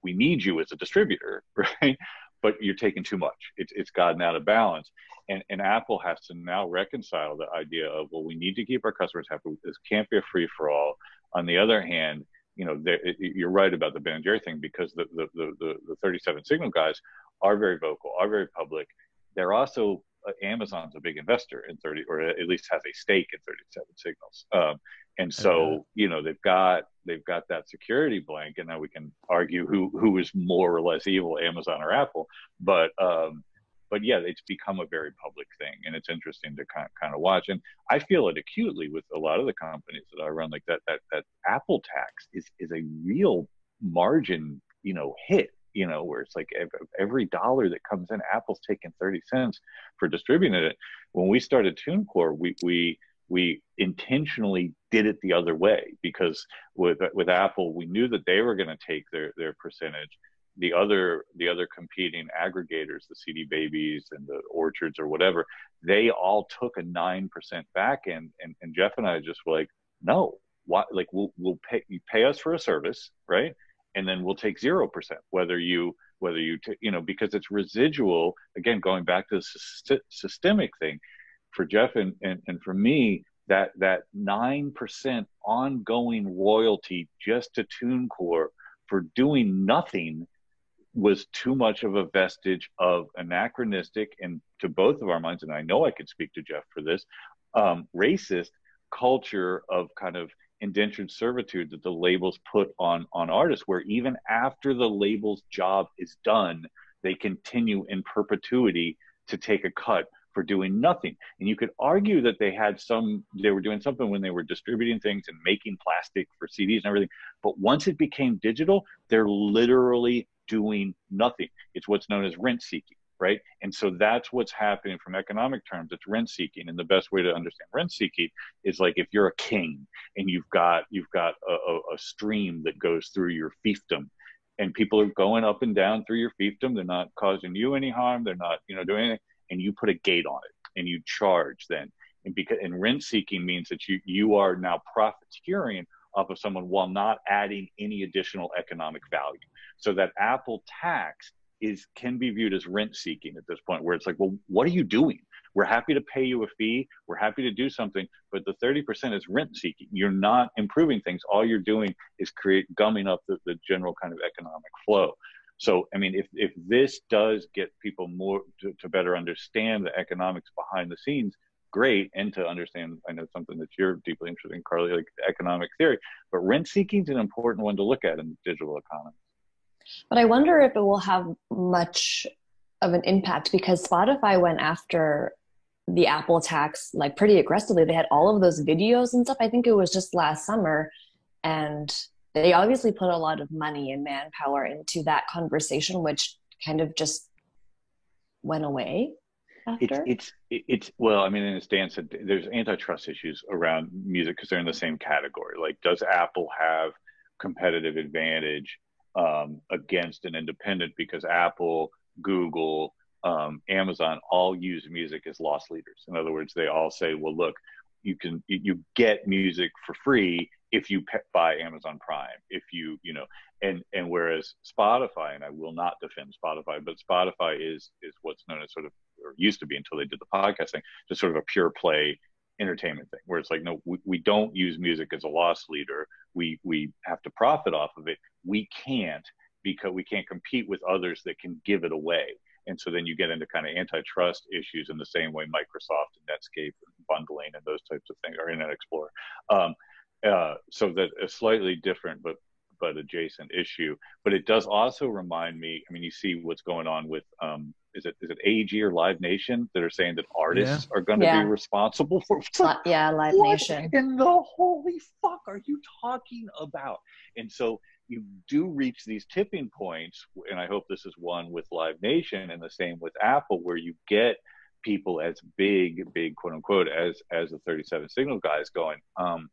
we need you as a distributor, right? But you're taking too much. It's gotten out of balance. And Apple has to now reconcile the idea of, well, we need to keep our customers happy. This can't be a free for all. On the other hand, you're right about the Ben & Jerry thing, because the 37 Signal guys are very vocal, are very public. They're also, Amazon's a big investor in 30, or at least has a stake in 37 Signals. And so, they've got that security blanket, and now we can argue who is more or less evil, Amazon or Apple. But yeah, it's become a very public thing, and it's interesting to kind of watch. And I feel it acutely with a lot of the companies that I run, like that Apple tax is a real margin, hit, where it's like every dollar that comes in, Apple's taking 30 cents for distributing it. When we started TuneCore, we intentionally did it the other way, because with Apple, we knew that they were going to take their percentage. The other competing aggregators, the CD Babies and the Orchards or whatever, they all took a 9% back end, and Jeff and I just were like, no, why? Like we'll pay us for a service, right? And then we'll take 0%, whether you because it's residual. Again, going back to the systemic thing, for Jeff and for me, that 9% ongoing royalty just to TuneCore for doing nothing was too much of a vestige of anachronistic, and to both of our minds, and I know I could speak to Jeff for this, racist culture of kind of indentured servitude that the labels put on artists, where even after the label's job is done, they continue in perpetuity to take a cut for doing nothing. And you could argue that they were doing something when they were distributing things and making plastic for CDs and everything. But once it became digital, they're literally doing nothing. It's what's known as rent seeking, right? And so that's what's happening from economic terms. It's rent seeking. And the best way to understand rent seeking is like if you're a king and you've got a stream that goes through your fiefdom, and people are going up and down through your fiefdom. They're not causing you any harm. They're not, doing anything. And you put a gate on it and you charge then. And rent seeking means that you are now profiteering off of someone while not adding any additional economic value. So that Apple tax can be viewed as rent seeking at this point, where it's like, well, what are you doing? We're happy to pay you a fee. We're happy to do something, but the 30% is rent seeking. You're not improving things. All you're doing is gumming up the general kind of economic flow. So, I mean, if this does get people more to better understand the economics behind the scenes, great. And to understand, I know something that you're deeply interested in, Carly, like economic theory, but rent seeking is an important one to look at in the digital economy. But I wonder if it will have much of an impact, because Spotify went after the Apple tax like pretty aggressively. They had all of those videos and stuff. I think it was just last summer, and they obviously put a lot of money and manpower into that conversation, which kind of just went away after? It's well, I mean, as Dan said, there's antitrust issues around music because they're in the same category. Like, does Apple have competitive advantage against an independent because Apple, Google, Amazon all use music as loss leaders. In other words, they all say, well, look, you get music for free if you buy Amazon Prime, if you know, and whereas Spotify, and I will not defend Spotify, but Spotify is what's known as sort of, or used to be until they did the podcast thing, just sort of a pure play entertainment thing, where it's like, no, we don't use music as a loss leader. We have to profit off of it. We can't, because we can't compete with others that can give it away. And so then you get into kind of antitrust issues in the same way Microsoft and Netscape and bundling and those types of things, or Internet Explorer. So that a slightly different but adjacent issue. But it does also remind me, I mean, you see what's going on with is it AEG or Live Nation that are saying that artists are going to be responsible for Live Nation. What in the holy fuck are you talking about? And so you do reach these tipping points, and I hope this is one with Live Nation and the same with Apple, where you get people as big quote unquote as the 37 Signal guys going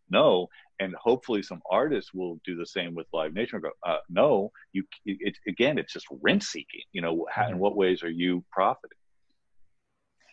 no, and hopefully some artists will do the same with Live Nation, go no, it's just rent seeking, you know, in what ways are you profiting?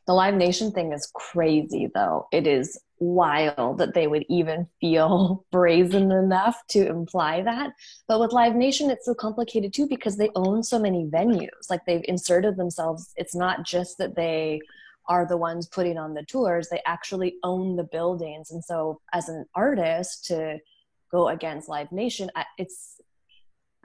The Live Nation thing is crazy, though. It is wild that they would even feel brazen enough to imply that. But with Live Nation, it's so complicated too, because they own so many venues. Like, they've inserted themselves. It's not just that they are the ones putting on the tours. They actually own the buildings. And so as an artist, to go against Live Nation,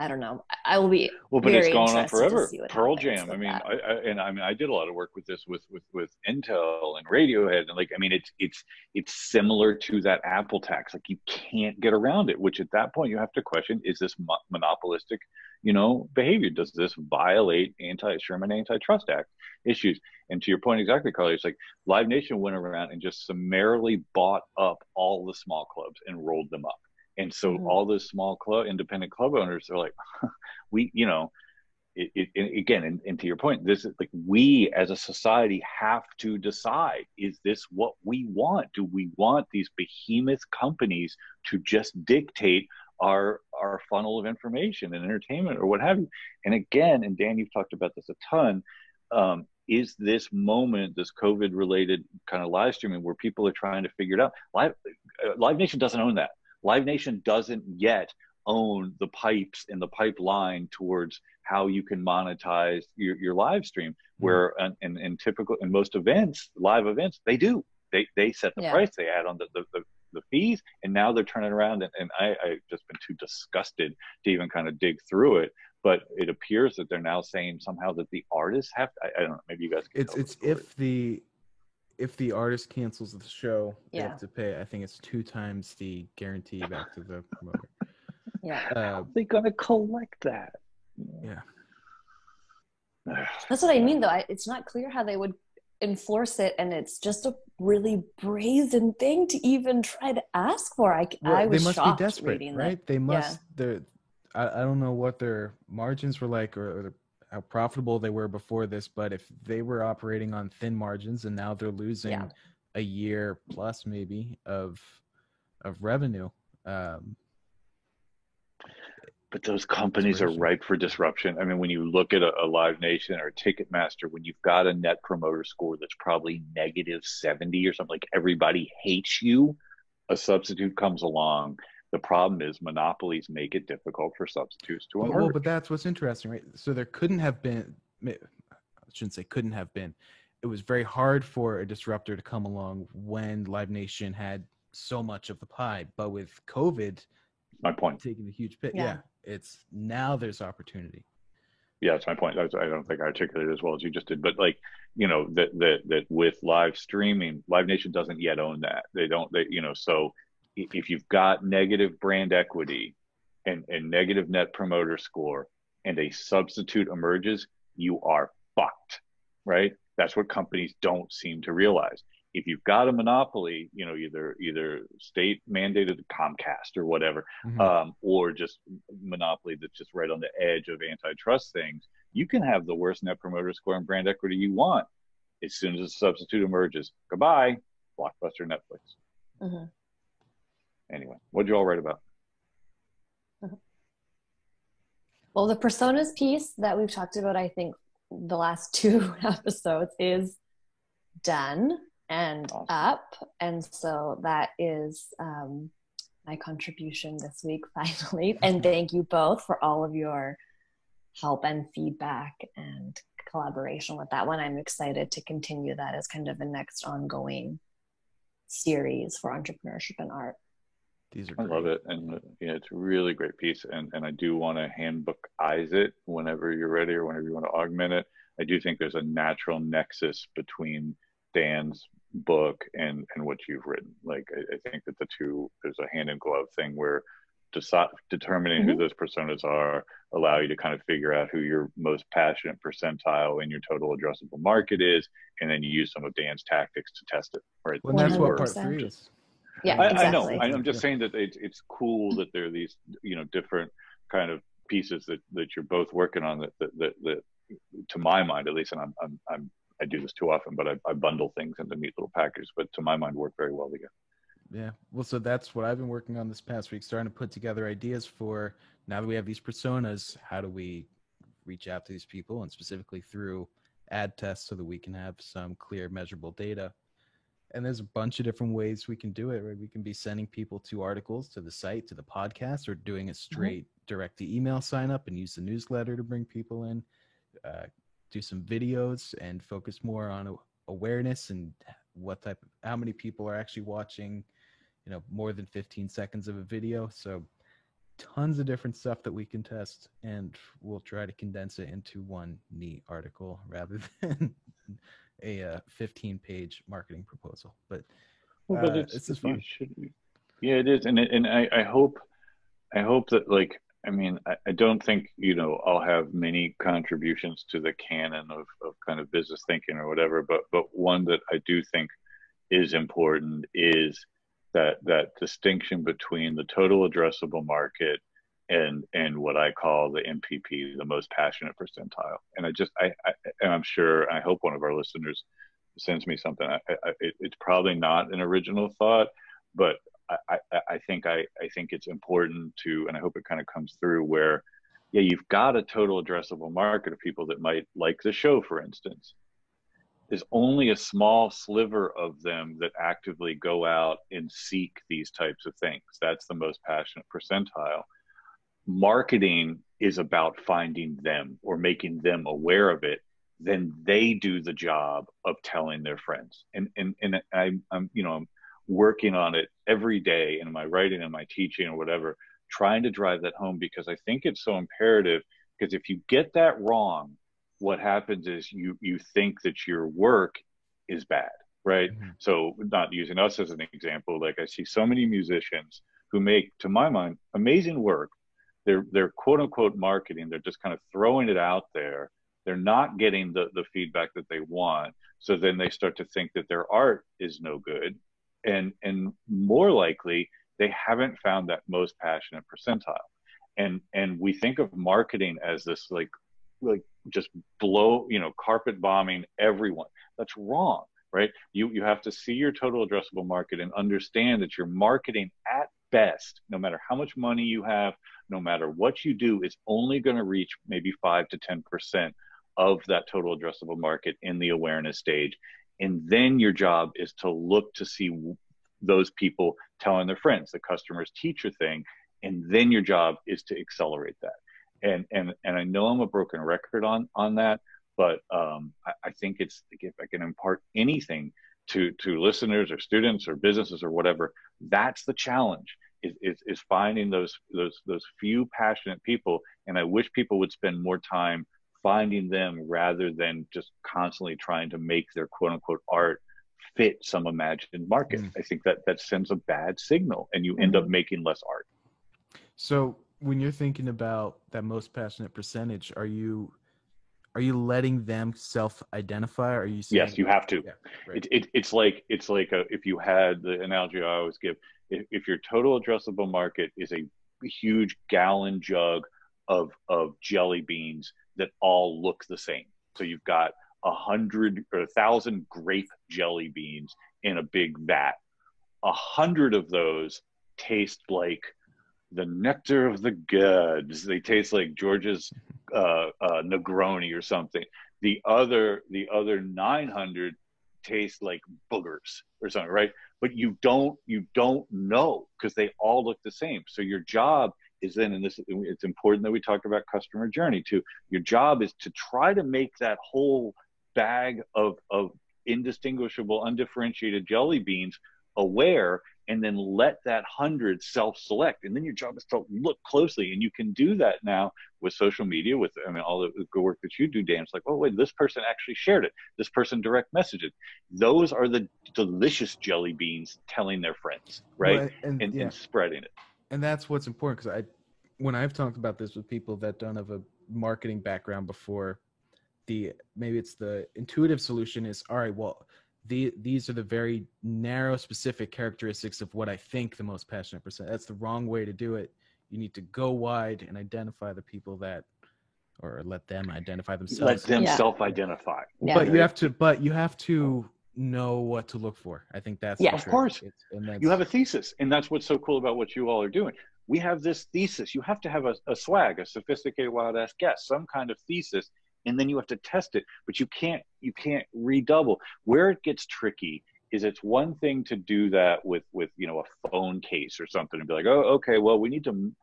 I don't know. I will be well, but very it's gone on forever. Pearl Jam. I mean, I did a lot of work with this with Intel and Radiohead, and like, I mean, it's similar to that Apple tax. Like, you can't get around it. Which at that point you have to question: is this monopolistic, you know, behavior? Does this violate Sherman Antitrust Act issues? And to your point exactly, Carly, it's like Live Nation went around and just summarily bought up all the small clubs and rolled them up. And so all those small independent club owners are like, we, you know, again, and to your point, this is like, we as a society have to decide, is this what we want? Do we want these behemoth companies to just dictate our funnel of information and entertainment or what have you? And again, and Dan, you've talked about this a ton, is this moment, this COVID related kind of live streaming where people are trying to figure it out? Live Nation doesn't own that. Live Nation doesn't yet own the pipes and the pipeline towards how you can monetize your live stream, where in typical, in most events, live events, they do. They set the price, they add on the fees, and now they're turning around, and I've just been too disgusted to even kind of dig through it. But it appears that they're now saying somehow that the artists have to, I don't know, maybe you guys can it's if the artist cancels the show, they have to pay, I think it's 2 times the guarantee back to the promoter. How are they gonna collect that? Yeah. That's what I mean, though. It's not clear how they would enforce it, and it's just a really brazen thing to even try to ask for. I was they must shocked be desperate, reading right? that. They must. I don't know what their margins were like, or how profitable they were before this, but if they were operating on thin margins and now they're losing a year plus maybe of revenue. But those companies are ripe for disruption. I mean, when you look at a Live Nation or Ticketmaster, when you've got a net promoter score that's probably -70 or something, like everybody hates you, a substitute comes along. The problem is monopolies make it difficult for substitutes to emerge. Well, but that's what's interesting, right? So there couldn't have been, I shouldn't say couldn't have been, it was very hard for a disruptor to come along when Live Nation had so much of the pie. But with COVID, my point, taking a huge hit, it's now there's opportunity. Yeah, that's my point. I don't think I articulated it as well as you just did, but like, you know, that with live streaming, Live Nation doesn't yet own that. So if you've got negative brand equity and negative net promoter score and a substitute emerges, you are fucked, right? That's what companies don't seem to realize. If you've got a monopoly, you know, either state mandated Comcast or whatever, or just monopoly that's just right on the edge of antitrust things, you can have the worst net promoter score and brand equity you want. As soon as a substitute emerges, goodbye, Blockbuster, Netflix. Mm-hmm. Anyway, what did you all write about? Well, the personas piece that we've talked about, I think the last 2 episodes, is done and Awesome. up. And so that is my contribution this week, finally. And thank you both for all of your help and feedback and collaboration with that one. I'm excited to continue that as kind of a next ongoing series for entrepreneurship and art. These are I love it. And yeah, it's a really great piece. And I do want to handbookize it whenever you're ready or whenever you want to augment it. I do think there's a natural nexus between Dan's book and what you've written. Like, I think that the two, there's a hand in glove thing where determining who those personas are allow you to kind of figure out who your most passionate percentile in your total addressable market is, and then you use some of Dan's tactics to test it. Right. Well, that's what 100%. part 3 is. Yeah, exactly. I know. I'm just saying that it's cool that there are these, different kind of pieces that you're both working on that to my mind, at least, and I do this too often, but I bundle things into neat little packages, but to my mind work very well together. Yeah. Well, so that's what I've been working on this past week, starting to put together ideas for, now that we have these personas, how do we reach out to these people, and specifically through ad tests, so that we can have some clear, measurable data. And there's a bunch of different ways we can do it, right? We can be sending people to articles, to the site, to the podcast, or doing a straight direct to email sign up and use the newsletter to bring people in, do some videos and focus more on awareness and how many people are actually watching, more than 15 seconds of a video. So tons of different stuff that we can test, and we'll try to condense it into one neat article rather than a 15-page marketing proposal. But this is fun. Yeah, it is. And I hope that, like, I mean, I don't think, I'll have many contributions to the canon of kind of business thinking or whatever, but one that I do think is important is that distinction between the total addressable market and what I call the MPP, the most passionate percentile. And and I'm sure, I hope one of our listeners sends me something. It's probably not an original thought, but I think it's important to, and I hope it kind of comes through where, yeah, you've got a total addressable market of people that might like the show, for instance. There's only a small sliver of them that actively go out and seek these types of things. That's the most passionate percentile. Marketing is about finding them or making them aware of it. Then they do the job of telling their friends. And I'm working on it every day in my writing and my teaching or whatever, trying to drive that home, because I think it's so imperative. Because if you get that wrong, what happens is you think that your work is bad, right? Mm-hmm. So, not using us as an example, like, I see so many musicians who make, to my mind, amazing work. They're quote unquote marketing. They're just kind of throwing it out there. They're not getting the feedback that they want. So then they start to think that their art is no good. And more likely, they haven't found that most passionate percentile. And we think of marketing as this like just carpet bombing everyone. That's wrong, right? You have to see your total addressable market and understand that your marketing at best, no matter how much money you have, no matter what you do, is only going to reach maybe 5 to 10% of that total addressable market in the awareness stage. And then your job is to look to see those people telling their friends, the customer's teacher thing. And then your job is to accelerate that. And I know I'm a broken record on that, but I think it's, if I can impart anything to listeners or students or businesses or whatever, that's the challenge, is finding those few passionate people. And I wish people would spend more time finding them rather than just constantly trying to make their quote unquote art fit some imagined market. I think that sends a bad signal, and you end up making less art. So when you're thinking about that most passionate percentage, are you letting them self-identify? Or are you saying, yes, you have to. Yeah, right. It's like if you had the analogy I always give, if your total addressable market is a huge gallon jug of jelly beans that all look the same. So you've got 100 or 1,000 grape jelly beans in a big vat. 100 of those taste like the nectar of the gods. They taste like George's Negroni or something. The other 900 taste like boogers or something, right? But you don't know, because they all look the same. So your job is then, and this, it's important that we talk about customer journey too. Your job is to try to make that whole bag of indistinguishable, undifferentiated jelly beans aware, and then let that 100 self-select. And then your job is to look closely, and you can do that now with social media, with, I mean, all the good work that you do, Dan. It's like, oh wait, this person actually shared it, this person direct messaged it. Those are the delicious jelly beans telling their friends, right? Well, and spreading it. And that's what's important, because when I've talked about this with people that don't have a marketing background before, maybe it's the intuitive solution is, all right, well, these are the very narrow, specific characteristics of what I think the most passionate percent. That's the wrong way to do it. You need to go wide and identify the people that, or let them identify themselves. Let them self-identify. Yeah. But you have to know what to look for. I think that's of course. You have a thesis, and that's what's so cool about what you all are doing. We have this thesis. You have to have a swag, a sophisticated wild ass guess, some kind of thesis, and then you have to test it. But you can't redouble. Where it gets tricky is, it's one thing to do that with a phone case or something, and be like, oh, okay, well, we need to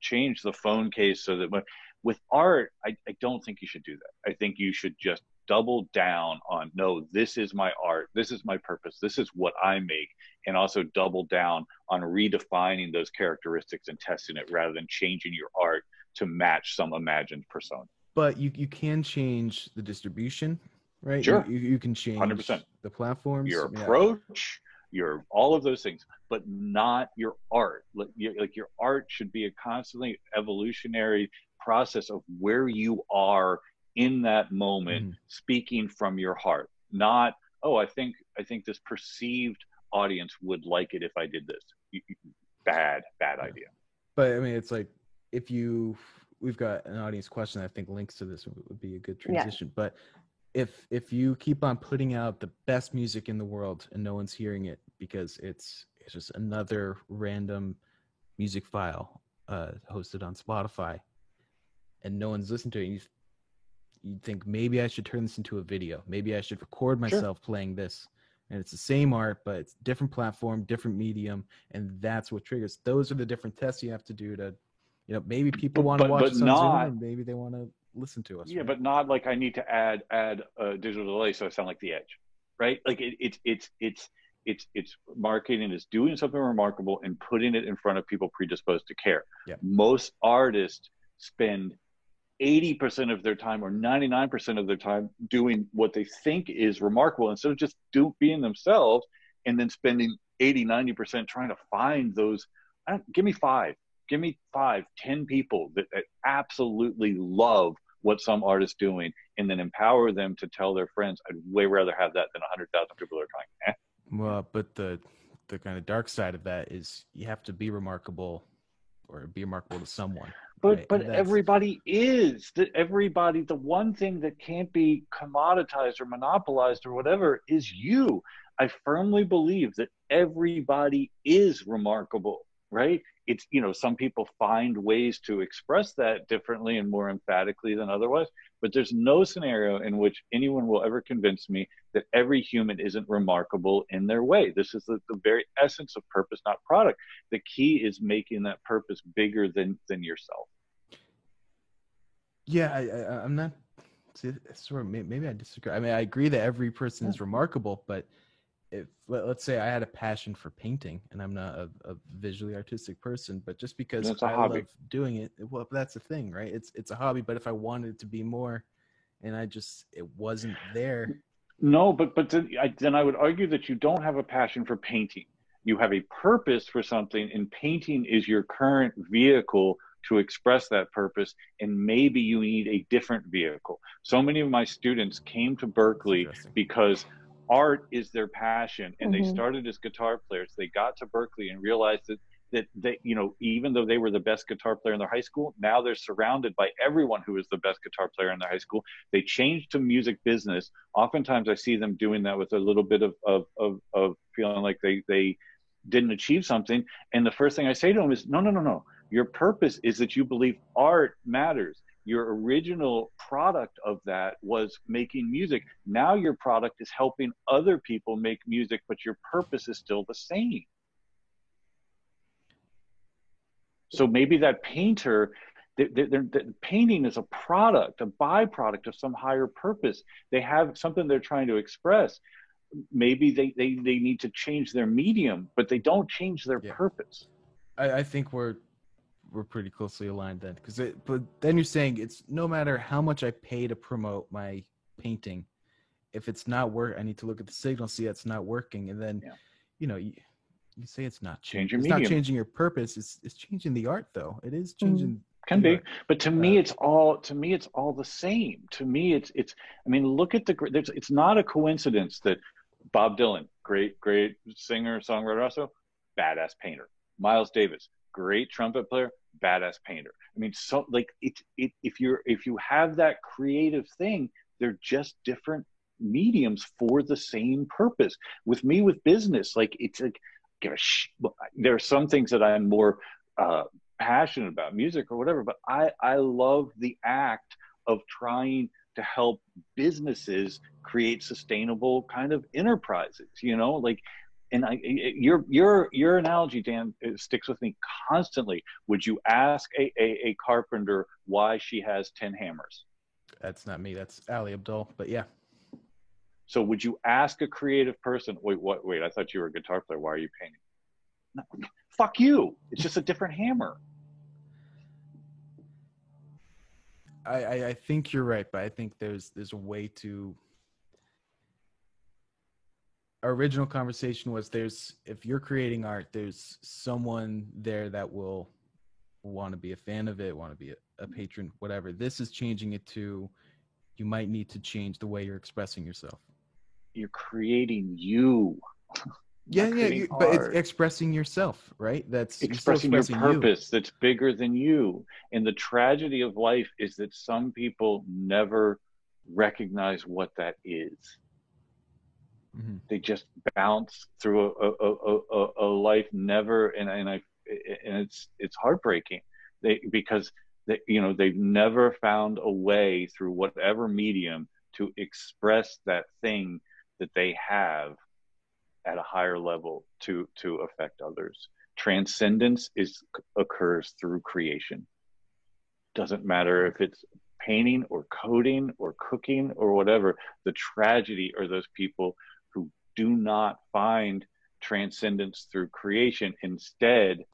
change the phone case so that. With art, I don't think you should do that. I think you should just double down on, no, this is my art, this is my purpose, this is what I make, and also double down on redefining those characteristics and testing it, rather than changing your art to match some imagined persona. But you can change the distribution, right? Sure. You can change 100%. the platforms, your approach, your all of those things, but not your art. Like your art should be a constantly evolutionary process of where you are in that moment, speaking from your heart, not, oh, I think this perceived audience would like it if I did this. Bad idea. But I mean, it's like, we've got an audience question that I think links to this, would be a good transition. Yeah. But if you keep on putting out the best music in the world and no one's hearing it because it's just another random music file hosted on Spotify, and no one's listening to it, and you think, maybe I should turn this into a video. Maybe I should record myself playing this. And it's the same art, but it's different platform, different medium, and that's what triggers. Those are the different tests you have to do to, maybe people want to watch us on Zoom, and maybe they want to listen to us. Yeah, right? But not like I need to add a digital delay so I sound like The Edge, right? Like it's marketing is doing something remarkable and putting it in front of people predisposed to care. Yeah. Most artists spend 80% of their time or 99% of their time doing what they think is remarkable, instead of just being themselves, and then spending 80-90% trying to find those. Give me 10 people that absolutely love what some artist's doing, and then empower them to tell their friends. I'd way rather have that than 100,000 people that are going, Well, but the kind of dark side of that is, you have to be remarkable, or be remarkable to someone. But everybody is. The one thing that can't be commoditized or monopolized or whatever is you. I firmly believe that everybody is remarkable, right? It's, some people find ways to express that differently and more emphatically than otherwise, but there's no scenario in which anyone will ever convince me that every human isn't remarkable in their way. This is the very essence of purpose, not product. The key is making that purpose bigger than yourself. Yeah, I'm not, maybe I disagree. I mean, I agree that every person is remarkable, but if, let's say I had a passion for painting, and I'm not a visually artistic person, but just because I love doing it, well, that's the thing, right? It's a hobby, but if I wanted it to be more, and it wasn't there. No, but then I would argue that you don't have a passion for painting. You have a purpose for something, and painting is your current vehicle to express that purpose, and maybe you need a different vehicle. So many of my students came to Berklee because art is their passion, and they started as guitar players. They got to Berklee and realized that that they, you know, even though they were the best guitar player in their high school, now they're surrounded by everyone who is the best guitar player in their high school. They changed to music business. Oftentimes I see them doing that with a little bit of feeling like they didn't achieve something. And the first thing I say to them is, no. Your purpose is that you believe art matters. Your original product of that was making music. Now your product is helping other people make music, but your purpose is still the same. So maybe that painter, the painting is a product, a byproduct of some higher purpose. They have something they're trying to express. Maybe they need to change their medium, but they don't change their purpose. I think we're pretty closely aligned then, but then you're saying it's no matter how much I pay to promote my painting, if it's not I need to look at the signal, see that's not working, and then you know, you say it's not changing. It's not changing your purpose. It's changing the art, though. It is changing. Can be, but to me, it's all the same. To me, it's. I mean, look at it's not a coincidence that Bob Dylan, great singer, songwriter, also badass painter. Miles Davis, great trumpet player, badass painter. I mean, so like if you have that creative thing, they're just different mediums for the same purpose. With me, with business, like it's like there are some things that I'm more passionate about, music or whatever, but I love the act of trying to help businesses create sustainable kind of enterprises, you know, like. And your analogy, Dan, sticks with me constantly. Would you ask a carpenter why she has 10 hammers? That's not me. That's Ali Abdul. But yeah. So would you ask a creative person? Wait! I thought you were a guitar player. Why are you painting? No, fuck you. It's just a different hammer. I think you're right, but I think there's a way to. Our original conversation was if you're creating art, there's someone there that will want to be a fan of it, want to be a patron, whatever. This is changing it to, you might need to change the way you're expressing yourself. You're creating you. But it's expressing yourself, right? That's expressing your purpose that's bigger than you. And the tragedy of life is that some people never recognize what that is. Mm-hmm. They just bounce through a life never, and it's heartbreaking. Because they've never found a way through whatever medium to express that thing that they have at a higher level to affect others. Transcendence occurs through creation. Doesn't matter if it's painting or coding or cooking or whatever. The tragedy are those people who do not find transcendence through creation, instead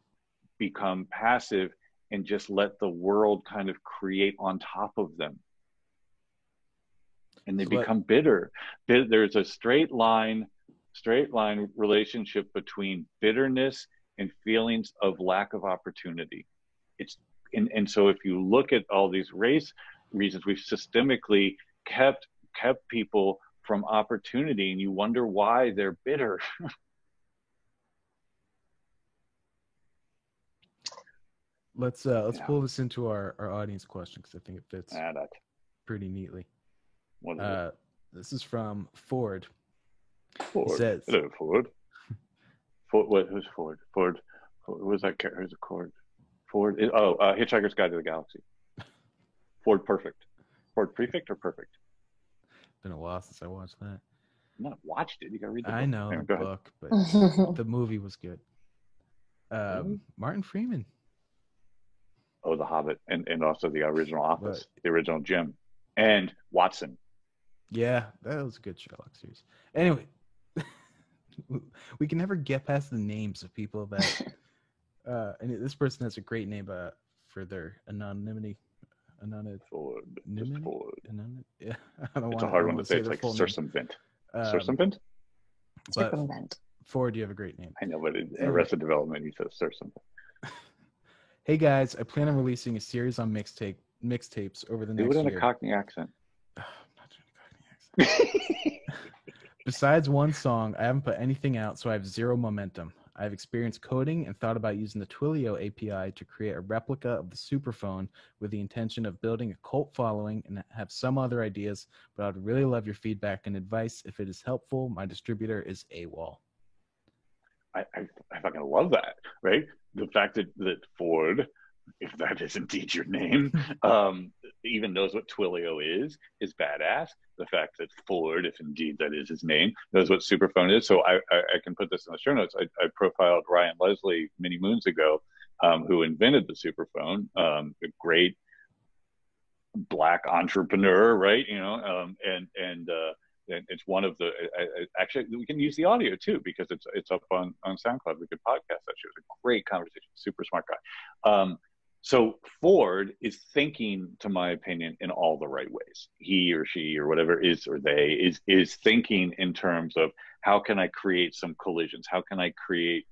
become passive and just let the world kind of create on top of them. And they become bitter. There's a straight line relationship between bitterness and feelings of lack of opportunity. And so if you look at all these race reasons, we've systemically kept people from opportunity, and you wonder why they're bitter. Let's pull this into our audience question, because I think it fits pretty neatly. This is from Ford. He says, hello, Ford. Who's Ford? Ford. Who was that character? Who's a Ford? Ford. Hitchhiker's Guide to the Galaxy. Ford Perfect. Ford Prefect or Perfect? Been a while since I watched that. Not watched it. You gotta read the book. I know the book, but the movie was good. Martin Freeman. Oh, The Hobbit, and also the original Office, the original Jim, and Watson. Yeah, that was a good Sherlock series. Anyway, we can never get past the names of people that. And this person has a great name for their anonymity. Ford. Yeah, I don't it's a hard one to say. It's like circumvent. Circumvent? Circumvent. Ford, you have a great name. I know, but in Arrested Development, he says circumvent. Hey guys, I plan on releasing a series on mixtapes over the next year. Do it in a Cockney accent. I'm not doing a Cockney accent. Besides one song, I haven't put anything out, so I have zero momentum. I've experienced coding and thought about using the Twilio API to create a replica of the Superphone with the intention of building a cult following, and have some other ideas, but I'd really love your feedback and advice. If it is helpful, my distributor is AWOL. I fucking love that, right? The fact that Ford, if that is indeed your name, even knows what Twilio is badass. The fact that Ford, if indeed that is his name, knows what Superphone is. So I can put this in the show notes. I profiled Ryan Leslie many moons ago, who invented the Superphone, a great Black entrepreneur, right? And it's one of the actually we can use the audio too, because it's up on SoundCloud. We could podcast that shit. It was a great conversation. Super smart guy. So Ford is thinking, to my opinion, in all the right ways. He or she or whatever is, or they is thinking in terms of how can I create some collisions? How can I create,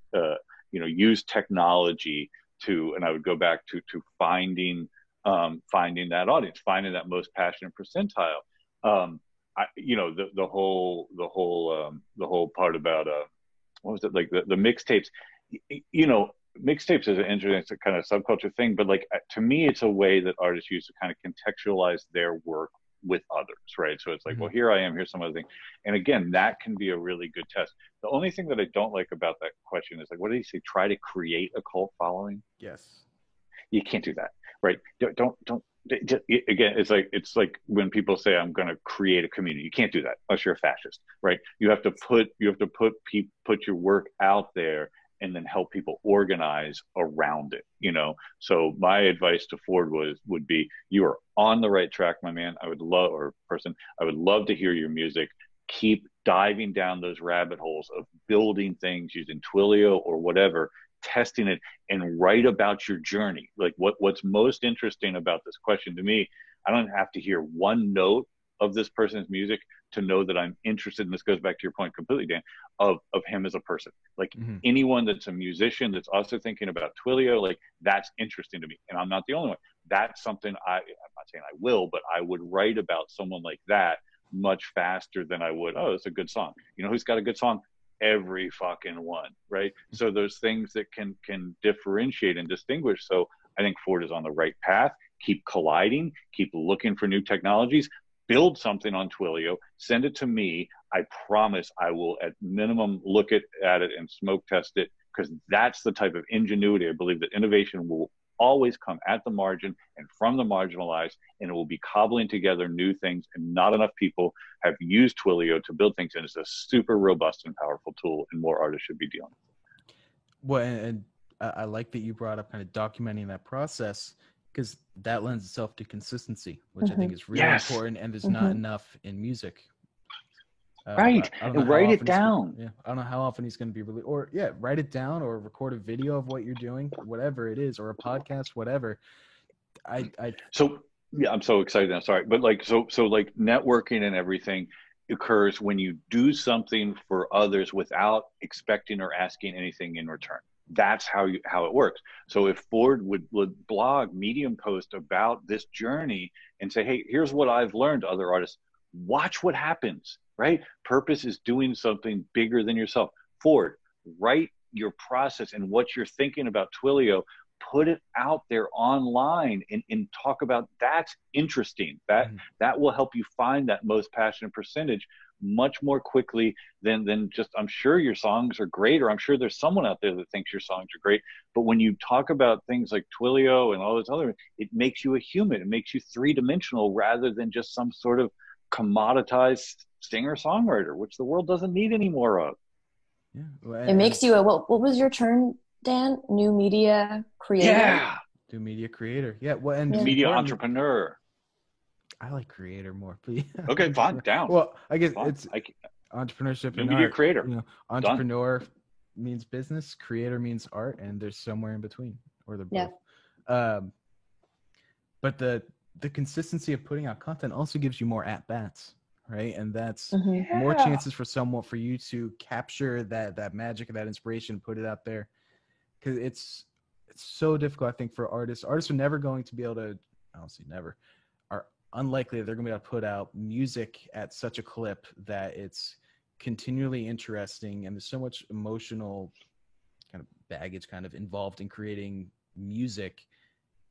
use technology to, and I would go back to finding that audience, finding that most passionate percentile. The whole part about what was it, like the mixtapes, mixtapes is an interesting kind of subculture thing, but like to me it's a way that artists use to kind of contextualize their work with others, right? So it's like, well, here I am, here's some other thing, and again, that can be a really good test. The only thing that I don't like about that question is, like, what did he say, try to create a cult following? Yes, you can't do that, right? Don't again, it's like when people say I'm going to create a community. You can't do that unless you're a fascist, right? You have to put your work out there and then help people organize around it, So my advice to Ford would be, you are on the right track, my man. I would love to hear your music. Keep diving down those rabbit holes of building things using Twilio or whatever, testing it, and write about your journey. Like what's most interesting about this question to me, I don't have to hear one note of this person's music to know that I'm interested, and this goes back to your point completely, Dan, of him as a person. Like anyone that's a musician that's also thinking about Twilio, like that's interesting to me. And I'm not the only one. That's something I'm not saying I will, but I would write about someone like that much faster than I would, oh, it's a good song. You know who's got a good song? Every fucking one, right? So those things that can differentiate and distinguish. So I think Ford is on the right path. Keep colliding, keep looking for new technologies, build something on Twilio, send it to me. I promise I will at minimum look at it and smoke test it, because that's the type of ingenuity. I believe that innovation will always come at the margin and from the marginalized, and it will be cobbling together new things, and not enough people have used Twilio to build things, and it's a super robust and powerful tool, and more artists should be dealing with it. Well, and I like that you brought up kind of documenting that process, because that lends itself to consistency, which I think is really important, and there's not enough in music. Right, and write it down. I don't know how often he's going to be released, or write it down, or record a video of what you're doing, whatever it is, or a podcast, whatever. So yeah, I'm so excited. I'm sorry, but like so like networking and everything occurs when you do something for others without expecting or asking anything in return. That's how it works. So if Ford would blog, Medium post about this journey and say, hey, here's what I've learned, other artists, watch what happens, right? Purpose is doing something bigger than yourself. Ford, write your process and what you're thinking about Twilio, put it out there online and talk about, that's interesting. That will help you find that most passionate percentage much more quickly than just, I'm sure your songs are great, or I'm sure there's someone out there that thinks your songs are great. But when you talk about things like Twilio and all this other, it makes you a human. It makes you three-dimensional rather than just some sort of commoditized singer-songwriter, which the world doesn't need any more of. Yeah, well, it makes you what was your term, Dan? New media creator? Yeah. New media creator. Yeah. Well, and media entrepreneur. I like creator more, please. Okay, fine, down. Well, I guess it's entrepreneurship and media art. Creator. Entrepreneur means business, creator means art, and there's somewhere in between, or they're both. Yeah. But the consistency of putting out content also gives you more at-bats, right? And that's more chances for you to capture that magic, that inspiration, put it out there. Because it's so difficult, I think, for artists. Artists are never going to be able to, I don't say never, are unlikely that they're going to be able to put out music at such a clip that it's continually interesting, and there's so much emotional baggage kind of involved in creating music,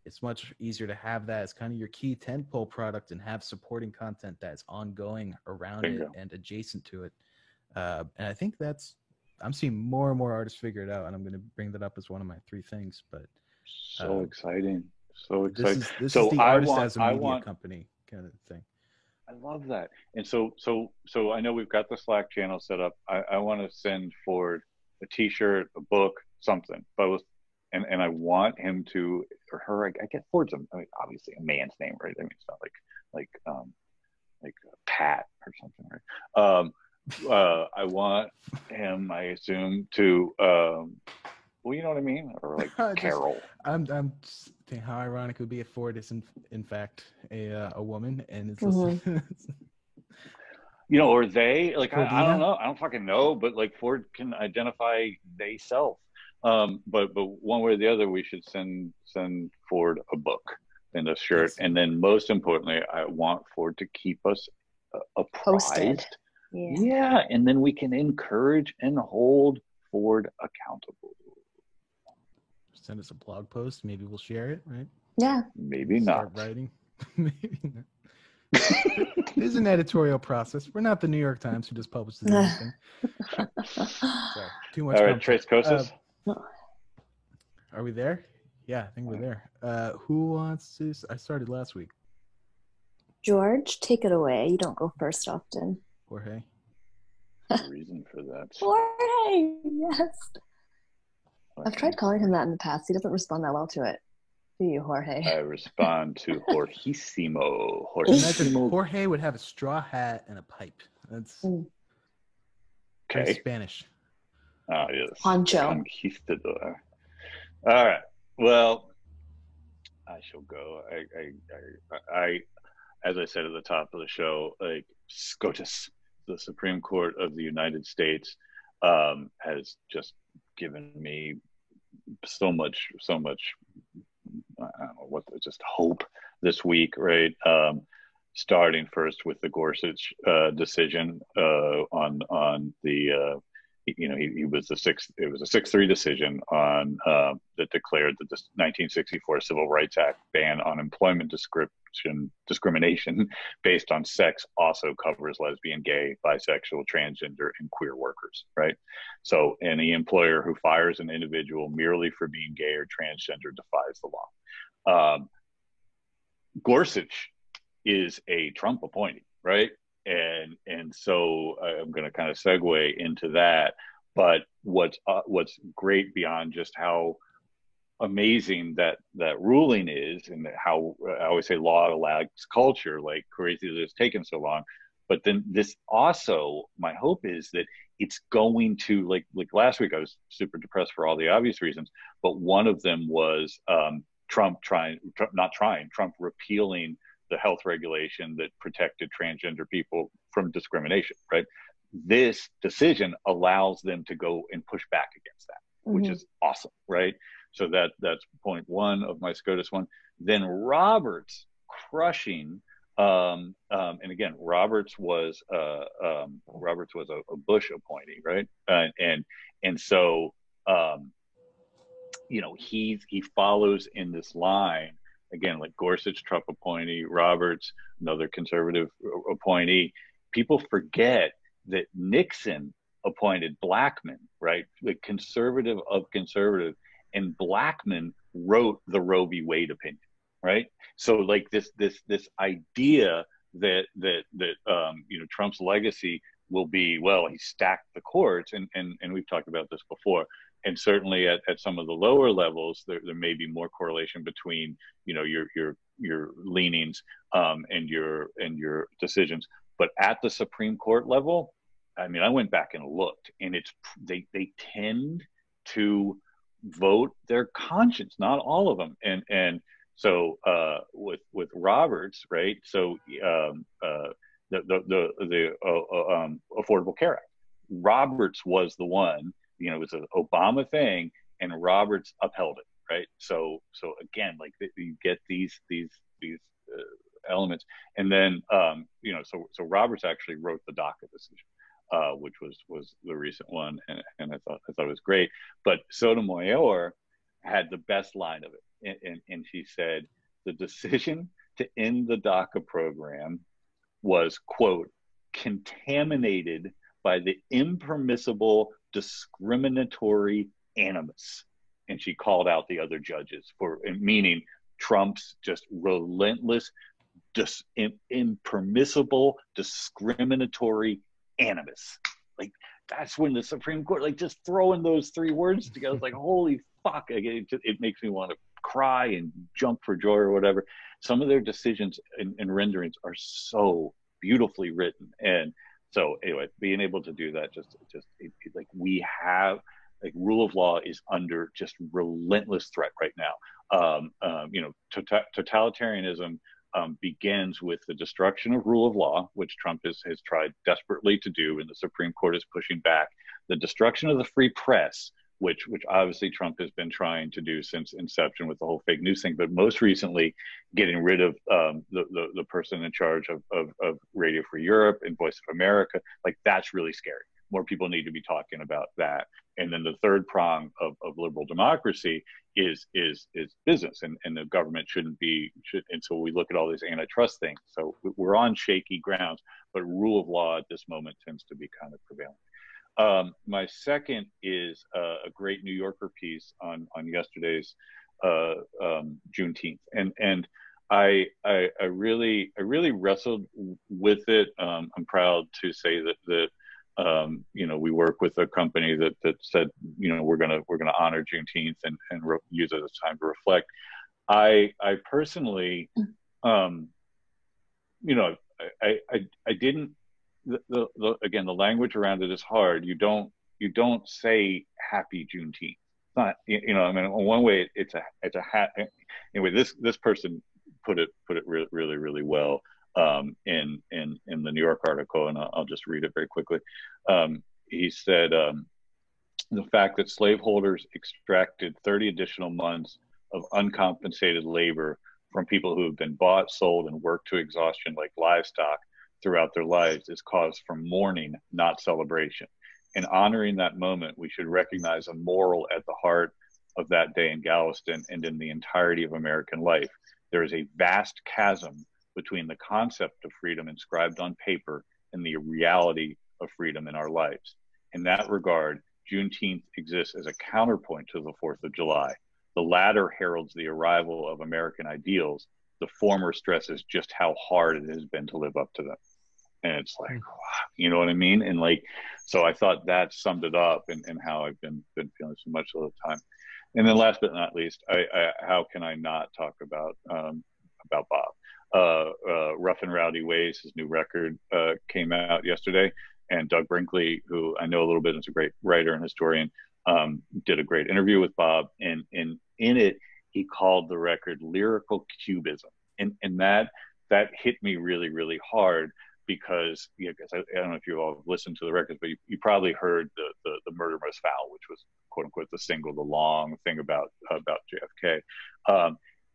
it's much easier to have that as kind of your key tentpole product and have supporting content that's ongoing around it and adjacent to it. And I think I'm seeing more and more artists figure it out, and I'm going to bring that up as one of my 3 things. But so exciting. This is the artist as a media company kind of thing. I love that. And so I know we've got the Slack channel set up. I want to send Ford a T-shirt, a book, something, both. And I want him to, or her, I guess Ford's obviously a man's name, right? I mean, it's not like Pat or something, right? I want him, I assume, to, well, you know what I mean? Or like Carol. I'm thinking how ironic it would be if Ford is in fact a woman, and it's you know, or they, like, I don't know. I don't fucking know, but like Ford can identify they self. But one way or the other, we should send Ford a book and a shirt. Yes. And then most importantly, I want Ford to keep us apprised. Yeah. And then we can encourage and hold Ford accountable. Send us a blog post. Maybe we'll share it, right? Yeah. Maybe Start not. Writing. Maybe not. There's an editorial process. We're not the New York Times who just publishes everything. Sorry, too much. All right, Tres Cosas. Are we there? Yeah, I think we're there. Who wants to? I started last week. George, take it away. You don't go first often. Jorge. Reason for that. Jorge, yes. Okay. I've tried calling him that in the past. He doesn't respond that well to it. Do you, Jorge? I respond to Jorgísimo. Jorge would have a straw hat and a pipe. That's okay. Spanish. Oh, yes. Poncho. Conquistador. All right. Well, I shall go. I as I said at the top of the show, like SCOTUS, the Supreme Court of the United States, has just given me so much I don't know what, just hope this week, right? Starting first with the Gorsuch decision on the he was the sixth. It was a 6-3 decision on that declared that the 1964 Civil Rights Act ban on employment discrimination based on sex also covers lesbian, gay, bisexual, transgender, and queer workers. Right. So any employer who fires an individual merely for being gay or transgender defies the law. Gorsuch is a Trump appointee, right? And so I'm going to kind of segue into that. But what's great beyond just how amazing that ruling is, and how I always say law allows culture, like crazy that it's taken so long. But then this also, my hope is that it's going to, like last week I was super depressed for all the obvious reasons, but one of them was Trump repealing the health regulation that protected transgender people from discrimination, right? This decision allows them to go and push back against that, which is awesome, right? So that's point one of my SCOTUS one. Then Roberts crushing, and again, Roberts was a Bush appointee, right? And so he follows in this line. Again, like Gorsuch, Trump appointee, Roberts, another conservative appointee. People forget that Nixon appointed Blackmun, right? The conservative of conservative, and Blackmun wrote the Roe v. Wade opinion, right? So like this idea that Trump's legacy will be, well, he stacked the courts, and we've talked about this before. And certainly at some of the lower levels, there may be more correlation between, your leanings and your decisions. But at the Supreme Court level, I mean, I went back and looked, and they tend to vote their conscience, not all of them. And so with Roberts, right? So the Affordable Care Act, Roberts was the one. It was an Obama thing, and Roberts upheld it, right? So again, like you get these elements, and then so Roberts actually wrote the DACA decision, which was the recent one, and I thought it was great. But Sotomayor had the best line of it, and she said the decision to end the DACA program was, quote, contaminated by the impermissible discriminatory animus. And she called out the other judges for, meaning Trump's just relentless, impermissible, discriminatory animus. Like, that's when the Supreme Court, like, just throwing those three words together, like, holy fuck. It makes me want to cry and jump for joy or whatever. Some of their decisions and renderings are so beautifully written. And so anyway, being able to do that, like, we have, like, rule of law is under just relentless threat right now. Totalitarianism begins with the destruction of rule of law, which Trump has tried desperately to do, and the Supreme Court is pushing back. The destruction of the free press, which obviously Trump has been trying to do since inception with the whole fake news thing, but most recently getting rid of the person in charge of Radio Free Europe and Voice of America. Like, that's really scary. More people need to be talking about that. And then the third prong of liberal democracy is business, and the government should. And so we look at all these antitrust things. So we're on shaky grounds, but rule of law at this moment tends to be kind of prevailing. My second is a great New Yorker piece on yesterday's Juneteenth, and I really wrestled with it. I'm proud to say that we work with a company that said, we're gonna honor Juneteenth and use it as time to reflect. I personally, I didn't. Again, the language around it is hard. You don't say Happy Juneteenth. It's not, in one way it's a hat. Anyway, this person put it really, really well in the New York article, and I'll just read it very quickly. He said, the fact that slaveholders extracted 30 additional months of uncompensated labor from people who have been bought, sold, and worked to exhaustion like livestock throughout their lives is cause for mourning, not celebration. In honoring that moment, we should recognize a moral at the heart of that day in Galveston and in the entirety of American life. There is a vast chasm between the concept of freedom inscribed on paper and the reality of freedom in our lives. In that regard, Juneteenth exists as a counterpoint to the 4th of July. The latter heralds the arrival of American ideals. The former stresses just how hard it has been to live up to them. And it's like, wow, you know what I mean? And like, so I thought that summed it up and how I've been feeling so much all the time. And then last but not least, how can I not talk about Bob? Rough and Rowdy Ways, his new record came out yesterday. And Doug Brinkley, who I know a little bit, is a great writer and historian, did a great interview with Bob. And in it, he called the record lyrical cubism. And that hit me really, really hard because I don't know if you all listened to the records, but you probably heard the Murder Most Foul, which was quote unquote the single, the long thing about JFK.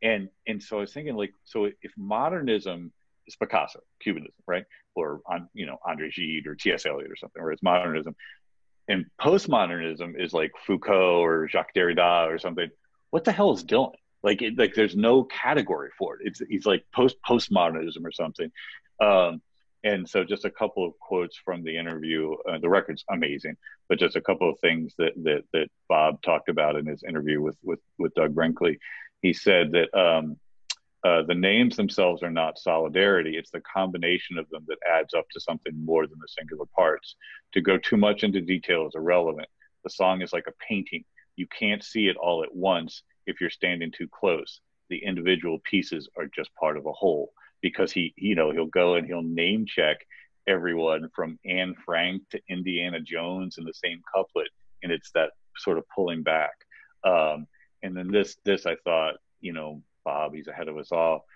And so I was thinking, like, so if modernism is Picasso, Cubanism, right? Or Andre Gide or T.S. Eliot or something, or it's modernism. And postmodernism is like Foucault or Jacques Derrida or something. What the hell is Dylan? Like there's no category for it. It's like postmodernism or something. And so just a couple of quotes from the interview. The record's amazing, but just a couple of things that Bob talked about in his interview with Doug Brinkley. He said that the names themselves are not solidarity. It's the combination of them that adds up to something more than the singular parts. To go too much into detail is irrelevant. The song is like a painting. You can't see it all at once if you're standing too close. The individual pieces are just part of a whole. Because he'll go and he'll name check everyone from Anne Frank to Indiana Jones in the same couplet, and it's that sort of pulling back. And then this I thought, Bob, he's ahead of us all.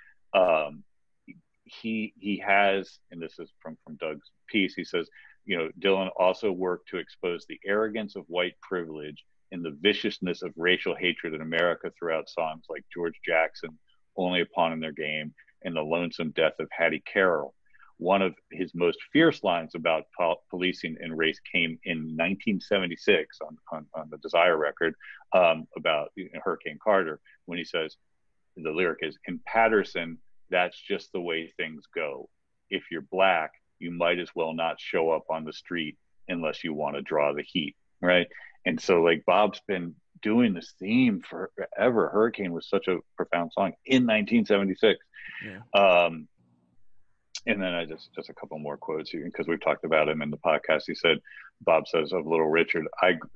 He has, and this is from Doug's piece. He says, Dylan also worked to expose the arrogance of white privilege and the viciousness of racial hatred in America throughout songs like George Jackson, Only a Pawn in Their Game, and The Lonesome Death of Hattie Carroll. one of his most fierce lines about policing and race came in 1976 on the Desire record, about Hurricane Carter, when he says, the lyric is, in Patterson, that's just the way things go. If you're black, you might as well not show up on the street unless you want to draw the heat, right? And so like Bob's been doing this theme forever. Hurricane was such a profound song in 1976. Yeah. And then I just a couple more quotes here, because we've talked about him in the podcast. He said, Bob says of Little Richard,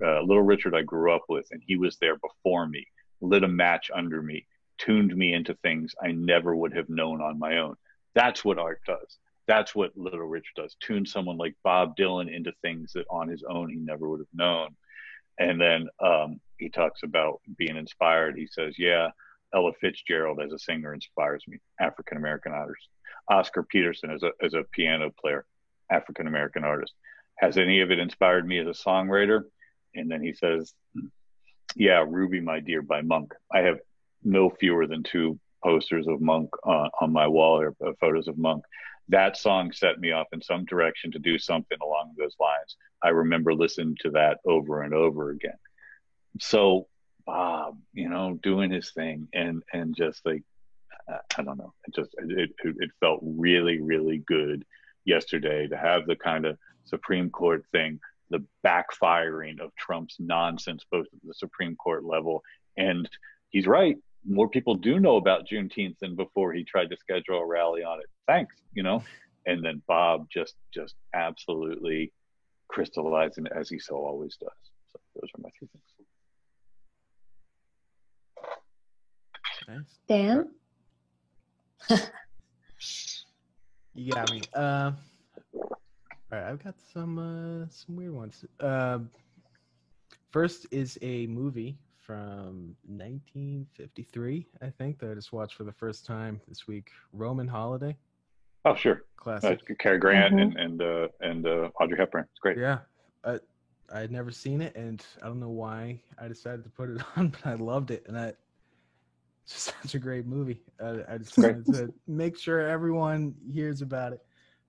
Little Richard I grew up with, and he was there before me, lit a match under me, tuned me into things I never would have known on my own. That's what art does. That's what Little Richard does. Tune someone like Bob Dylan into things that on his own he never would have known. And then he talks about being inspired. He says, yeah, Ella Fitzgerald as a singer inspires me, African-American artist. Oscar Peterson as a piano player, African-American artist. Has any of it inspired me as a songwriter? And then he says, yeah, Ruby, My Dear by Monk. I have no fewer than 2 posters of Monk on my wall, or photos of Monk. That song set me off in some direction to do something along those lines. I remember listening to that over and over again. So Bob, doing his thing, and just like, I don't know, it felt really, really good yesterday to have the kind of Supreme Court thing, the backfiring of Trump's nonsense, both at the Supreme Court level. And he's right. More people do know about Juneteenth than before he tried to schedule a rally on it. Thanks, And then Bob just absolutely crystallizing it, as he so always does. So those are my 3 things. Nice. Dan? You got me. All right, I've got some weird ones. First is a movie from 1953, I think, that I just watched for the first time this week. Roman Holiday. Oh, sure. Classic. Cary Grant and Audrey Hepburn. It's great. Yeah. I had never seen it, and I don't know why I decided to put it on, but I loved it, and it's just such a great movie. I just wanted to make sure everyone hears about it.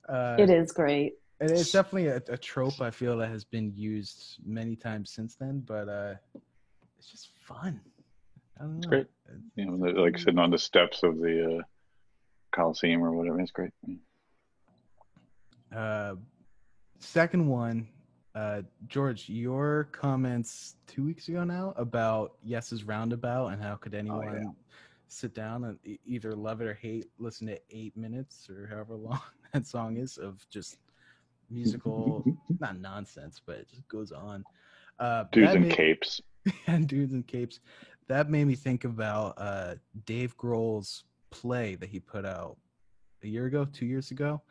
It is great. And it's definitely a trope, I feel, that has been used many times since then, but it's just fun. I don't know. It's great. Like sitting on the steps of the Coliseum or whatever. It's great. Second one, George, your comments 2 weeks ago now about Yes's Roundabout and how could anyone sit down and either love it or hate, listen to 8 minutes or however long that song is of just musical, not nonsense, but it just goes on. Dudes in capes. And dudes in capes. That made me think about Dave Grohl's play that he put out a year ago, 2 years ago.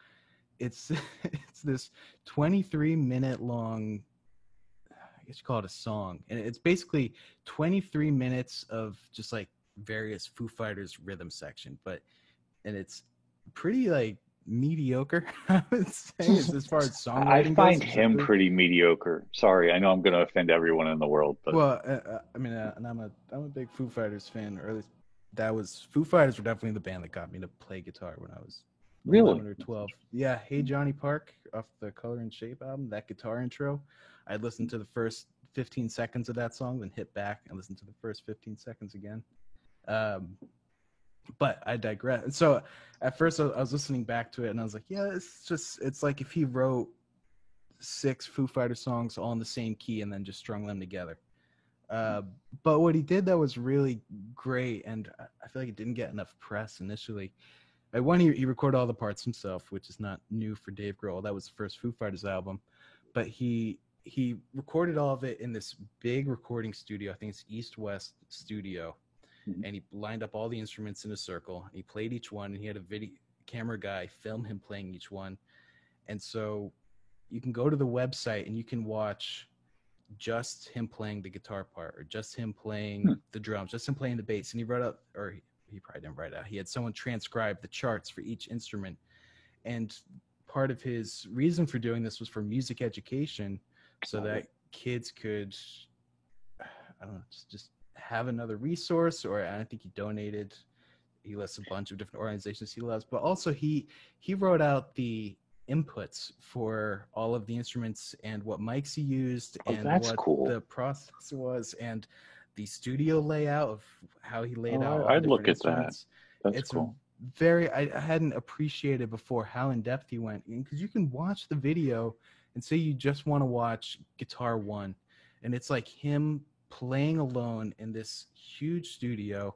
It's this 23-minute long, I guess you call it a song, and it's basically 23 minutes of just like various Foo Fighters rhythm section, and it's pretty like mediocre, I would say, as far as songwriting I find goes, him pretty mediocre. Sorry, I know I'm going to offend everyone in the world, but and I'm a big Foo Fighters fan, or at least Foo Fighters were definitely the band that got me to play guitar when I was 11 or 12. Yeah, Hey Johnny Park off the Color and Shape album, that guitar intro, I'd listen to the first 15 seconds of that song, then hit back and listen to the first 15 seconds again. But I digress. So at first I was listening back to it and I was like, yeah, it's like if he wrote 6 Foo Fighter songs all in the same key and then just strung them together. But what he did that was really great, and I feel like it didn't get enough press initially. One, he recorded all the parts himself, which is not new for Dave Grohl. That was the first Foo Fighters album. But he recorded all of it in this big recording studio. I think it's East West Studio. And he lined up all the instruments in a circle. He played each one, and he had a video camera guy film him playing each one. And so you can go to the website and you can watch just him playing the guitar part, or just him playing the drums, just him playing the bass. And he wrote out, or he probably didn't write out, he had someone transcribe the charts for each instrument. And part of his reason for doing this was for music education, so that kids could, I don't know, just have another resource. Or I think he he lists a bunch of different organizations he loves, but also he wrote out the inputs for all of the instruments and what mics he used and that's what cool. the process was and the studio layout of how he laid out all I'd the look different at that. instruments. That's It's cool. I hadn't appreciated before how in depth he went, because you can watch the video and say you just want to watch guitar one, and it's like him playing alone in this huge studio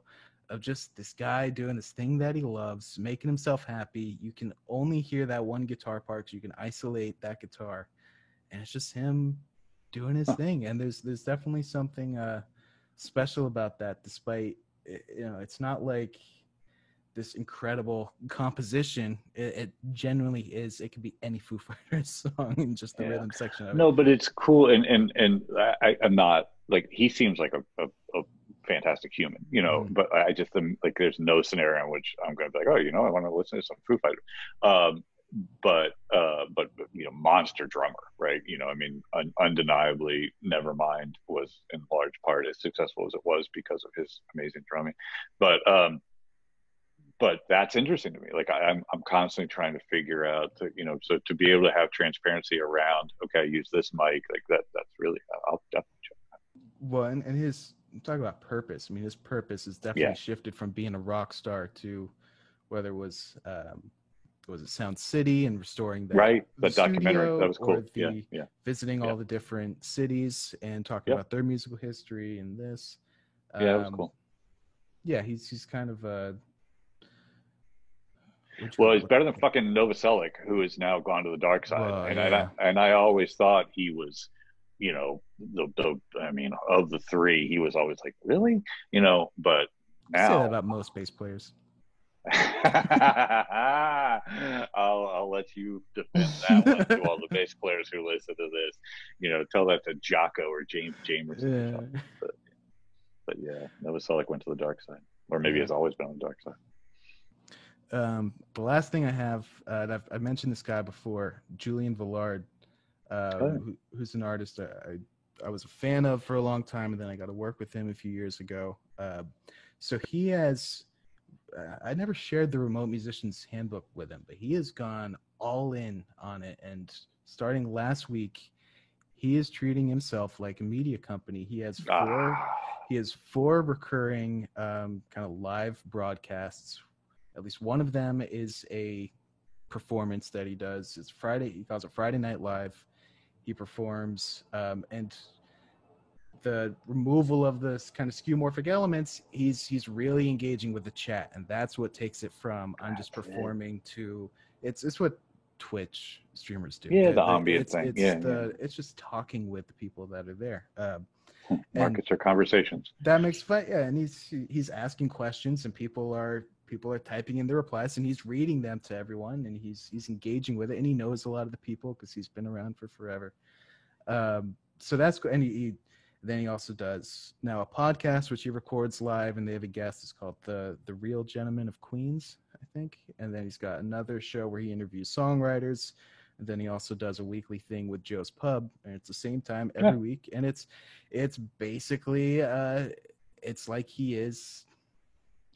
of just this guy doing this thing that he loves, making himself happy. You can only hear that one guitar part, so you can isolate that guitar, and it's just him doing his thing. And there's definitely something special about that. Despite it's not like this incredible composition. It genuinely is. It could be any Foo Fighters song in just the rhythm section of it. No, but it's cool, and I'm not like, he seems like a fantastic human, but I just am like, there's no scenario in which I'm going to be like, oh, I want to listen to some Foo Fighters. But monster drummer, right? I mean, undeniably, Nevermind was in large part as successful as it was because of his amazing drumming. But that's interesting to me. Like, I'm constantly trying to figure out, so to be able to have transparency around, okay, I use this mic, like that's really, I'll definitely check that. Well, and his, talk about purpose. I mean, his purpose has definitely shifted from being a rock star to whether it was it Sound City and restoring the documentary, that was cool. Visiting all the different cities and talking about their musical history and this. That was cool. Yeah, he's kind of well, he's better than fucking Novoselic, who has now gone to the dark side. I always thought he was, I mean, of the three, he was always like, really, but now. Say that about most bass players. I'll let you defend that one to all the bass players who listen to this. Tell that to Jocko or Jamerson or something. But yeah, Novoselic went to the dark side, or maybe has always been on the dark side. The last thing I have, I've mentioned this guy before, Julian Villard, who's an artist I was a fan of for a long time, and then I got to work with him a few years ago. So he has, I never shared the Remote Musician's Handbook with him, but he has gone all in on it. And starting last week, he is treating himself like a media company. He has four recurring kind of live broadcasts. At least one of them is a performance that he does. It's Friday. He calls it Friday Night Live. He performs, and the removal of this kind of skeuomorphic elements, he's really engaging with the chat, and that's what takes it from I'm just performing to it's what Twitch streamers do. Yeah, the ambient thing. It's just talking with the people that are there. Markets are conversations. That makes fun. Yeah, and he's asking questions, and people are typing in the replies, and he's reading them to everyone, and he's engaging with it, and he knows a lot of the people because he's been around for forever. So that's good. And then he also does now a podcast which he records live, and they have a guest. It's called the Real Gentlemen of Queens, I think. And then he's got another show where he interviews songwriters. And then he also does a weekly thing with Joe's Pub, and it's the same time every week. And it's basically it's like he is,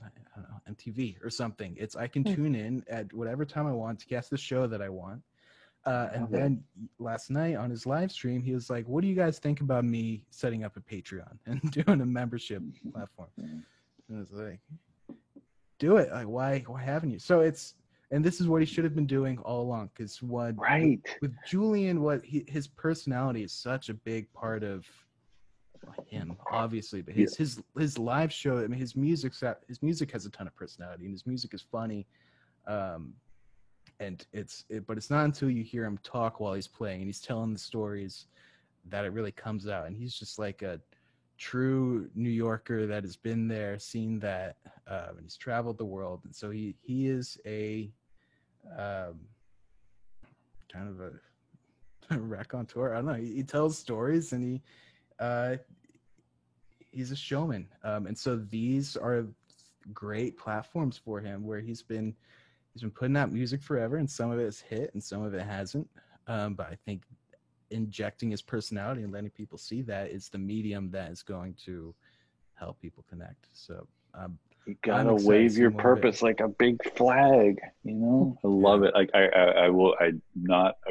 I don't know, MTV or something. I can tune in at whatever time I want to cast the show that I want. And then last night on his live stream, he was like, what do you guys think about me setting up a Patreon and doing a membership platform? And I was like, do it. Like, why haven't you? So and this is what he should have been doing all along. Because with Julian, his personality is such a big part of him, obviously, but his live show, I mean, his music has a ton of personality, and his music is funny. And but it's not until you hear him talk while he's playing and he's telling the stories that it really comes out. And he's just like a true New Yorker that has been there, seen that, and he's traveled the world. And so he is a kind of a raconteur. I don't know. He tells stories, and he's a showman. And so these are great platforms for him, where he's been putting out music forever, and some of it has hit and some of it hasn't. But I think injecting his personality and letting people see that is the medium that is going to help people connect. So You gotta I'm excited to wave see your more of it. purpose like a big flag, you know? I love it. Like I will. I've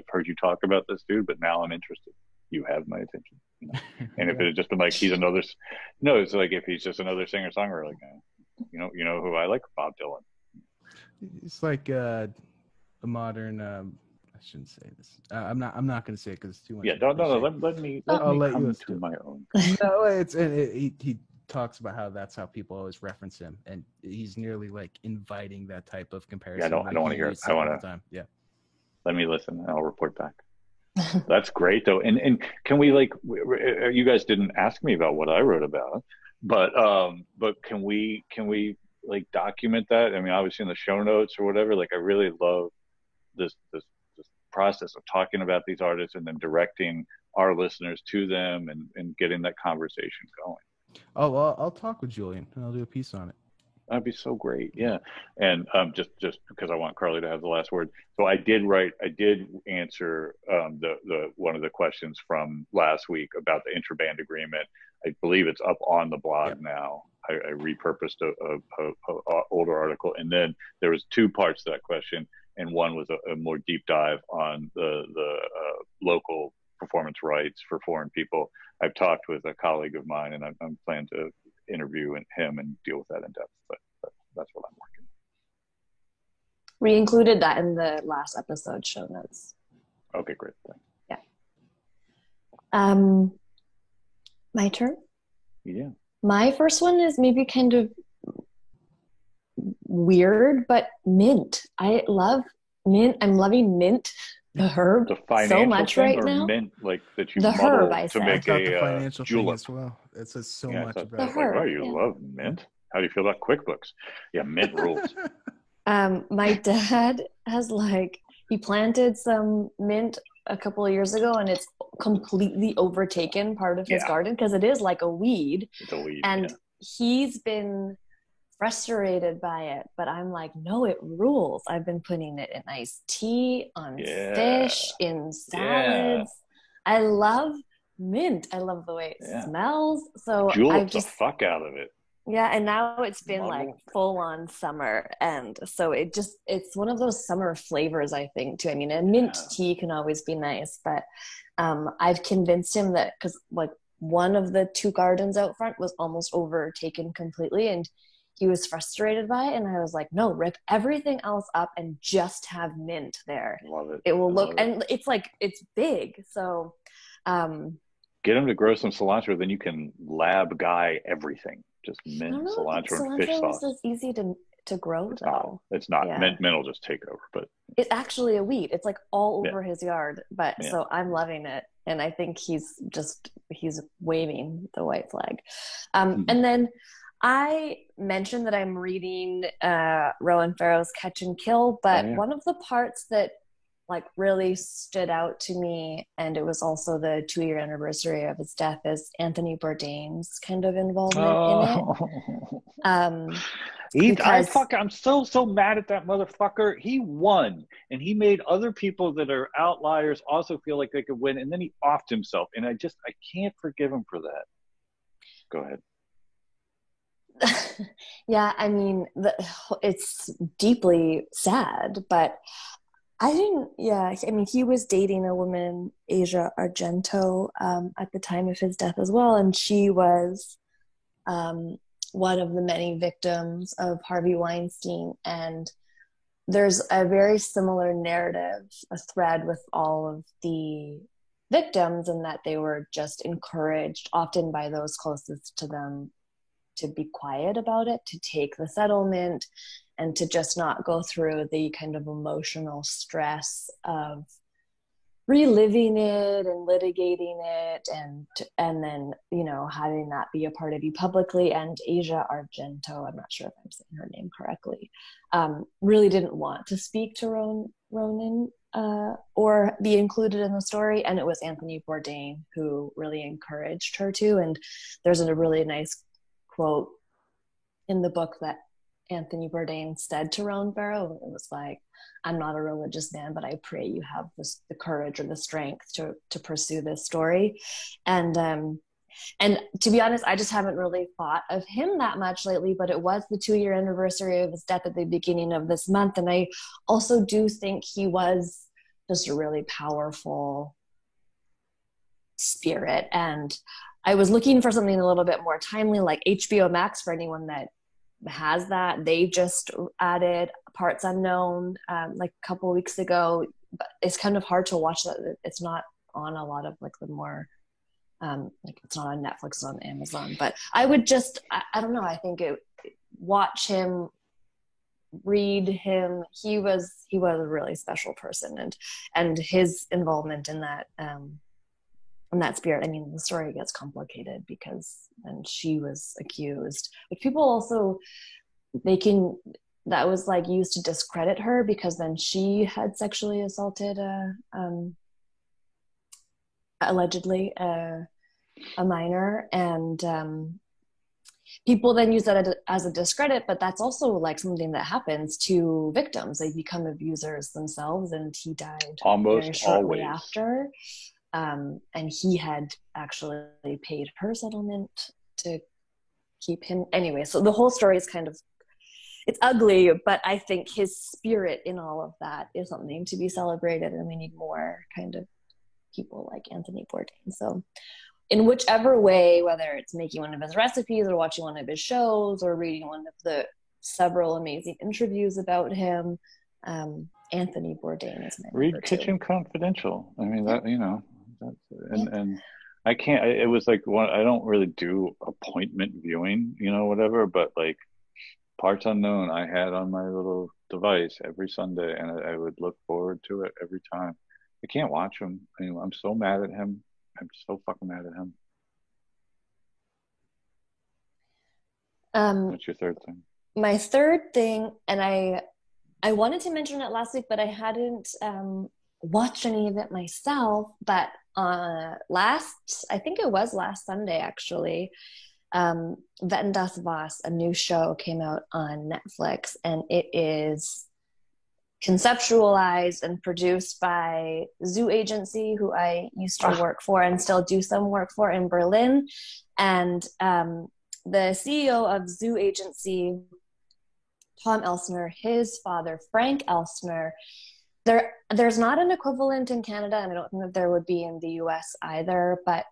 heard you talk about this dude, but now I'm interested. You have my attention, you know? And if Yeah. it had just been like he's another, no, it's like if he's just another singer songwriter, like you know who I like, Bob Dylan. It's like a modern. I shouldn't say this. I'm not going to say it because it's too much. Yeah, no. Let me I'll let you come do to it. my own. No, he talks about how that's how people always reference him, and he's nearly like inviting that type of comparison. I don't want to hear it. I all want the to. time. Yeah. Let me listen, and I'll report back. That's great though. And can we like you guys didn't ask me about what I wrote about, but can we like document that? I mean, obviously in the show notes or whatever. Like I really love this process of talking about these artists and then directing our listeners to them and getting that conversation going. Oh, well, I'll talk with Julian and I'll do a piece on it. That'd be so great. Yeah. And just because I want Carly to have the last word. So I did answer the one of the questions from last week about the intraband agreement. I believe it's up on the blog now. I repurposed a older article, and then there was two parts to that question, and one was a more deep dive on the local performance rights for foreign people. I've talked with a colleague of mine, and I'm planning to interview him and deal with that in depth. But that's what I'm working on. We included that in the last episode show notes. Okay, great. Thanks. Yeah. My turn? Yeah. My first one is maybe kind of weird, but mint. I love mint. I'm loving mint, the herb, so much thing, right or now. mint, like that you The muddle herb, I to said. make I thought a the financial julep thing as well. It says so much about The it. herb, Like, oh, you love mint? How do you feel about QuickBooks? Yeah, mint rules. My dad has he planted some mint a couple of years ago, and it's completely overtaken part of his garden because it is like a weed. It's a weed. And he's been frustrated by it, but I'm like, no, it rules. I've been putting it in iced tea, on fish, in salads. I love mint. I love the way it smells. So Julep the fuck out of it. Yeah, and now it's been like full on summer, and so it's one of those summer flavors, I think, too. I mean, a mint tea can always be nice, but I've convinced him that because like one of the two gardens out front was almost overtaken completely, and he was frustrated by it, and I was like, no, rip everything else up and just have mint there. Love it. It will look, and it's big, so get him to grow some cilantro, then you can lab guy everything. Just mint, cilantro, and fish sauce. Is easy to grow, though. It's not. Yeah. Mint will just take over, but it's actually a weed. It's like all over his yard, but so I'm loving it, and I think he's waving the white flag. And then I mentioned that I'm reading Rowan Farrow's Catch and Kill, but one of the parts that like really stood out to me, and it was also the 2-year anniversary of his death, is Anthony Bourdain's kind of involvement in it. I'm so mad at that motherfucker. He won, and he made other people that are outliers also feel like they could win, and then he offed himself, and I can't forgive him for that. Go ahead. Yeah, I mean, it's deeply sad, but I mean, he was dating a woman, Asia Argento, at the time of his death as well, and she was one of the many victims of Harvey Weinstein, and there's a very similar narrative, a thread with all of the victims, in that they were just encouraged, often by those closest to them, to be quiet about it, to take the settlement, and to just not go through the kind of emotional stress of reliving it and litigating it, and then, you know, having that be a part of you publicly. And Asia Argento, I'm not sure if I'm saying her name correctly, really didn't want to speak to Ronan or be included in the story, and it was Anthony Bourdain who really encouraged her to. And there's a really nice quote in the book that Anthony Bourdain said to Rowan Farrow. It was like, I'm not a religious man, but I pray you have the courage or the strength to pursue this story. And And to be honest, I just haven't really thought of him that much lately, but it was the 2-year anniversary of his death at the beginning of this month. And I also do think he was just a really powerful spirit. And I was looking for something a little bit more timely, like HBO Max, for anyone that has that. They just added Parts Unknown like a couple of weeks ago, but it's kind of hard to watch that. It's not on a lot of like the more like it's not on Netflix, it's on Amazon. But I would just I don't know, I think watch him, read him. He was a really special person, and his involvement in that spirit. I mean, the story gets complicated because then she was accused, but people also that was like used to discredit her, because then she had sexually assaulted allegedly a minor, and people then use that as a discredit, but that's also like something that happens to victims. They become abusers themselves, and he died almost very shortly always after. And he had actually paid her settlement to keep him. Anyway, so the whole story is kind of, it's ugly, but I think his spirit in all of that is something to be celebrated, and we need more kind of people like Anthony Bourdain. So in whichever way, whether it's making one of his recipes or watching one of his shows or reading one of the several amazing interviews about him, Anthony Bourdain is my read number Kitchen 2. Confidential. I mean, that, you know, and I can't, it was like one, I don't really do appointment viewing, you know, whatever, but like Parts Unknown I had on my little device every Sunday, and I would look forward to it every time. I can't watch him anymore. I'm so mad at him. I'm so fucking mad at him. What's your third thing? My third thing, and I wanted to mention it last week, but I hadn't watched any of it myself. But I think it was last Sunday actually, Wetten das Was, a new show came out on Netflix, and it is conceptualized and produced by Zoo Agency, who I used to work for and still do some work for in Berlin. And the CEO of Zoo Agency, Tom Elsner, his father, Frank Elsner, there's not an equivalent in Canada, and I don't think that there would be in the US either, but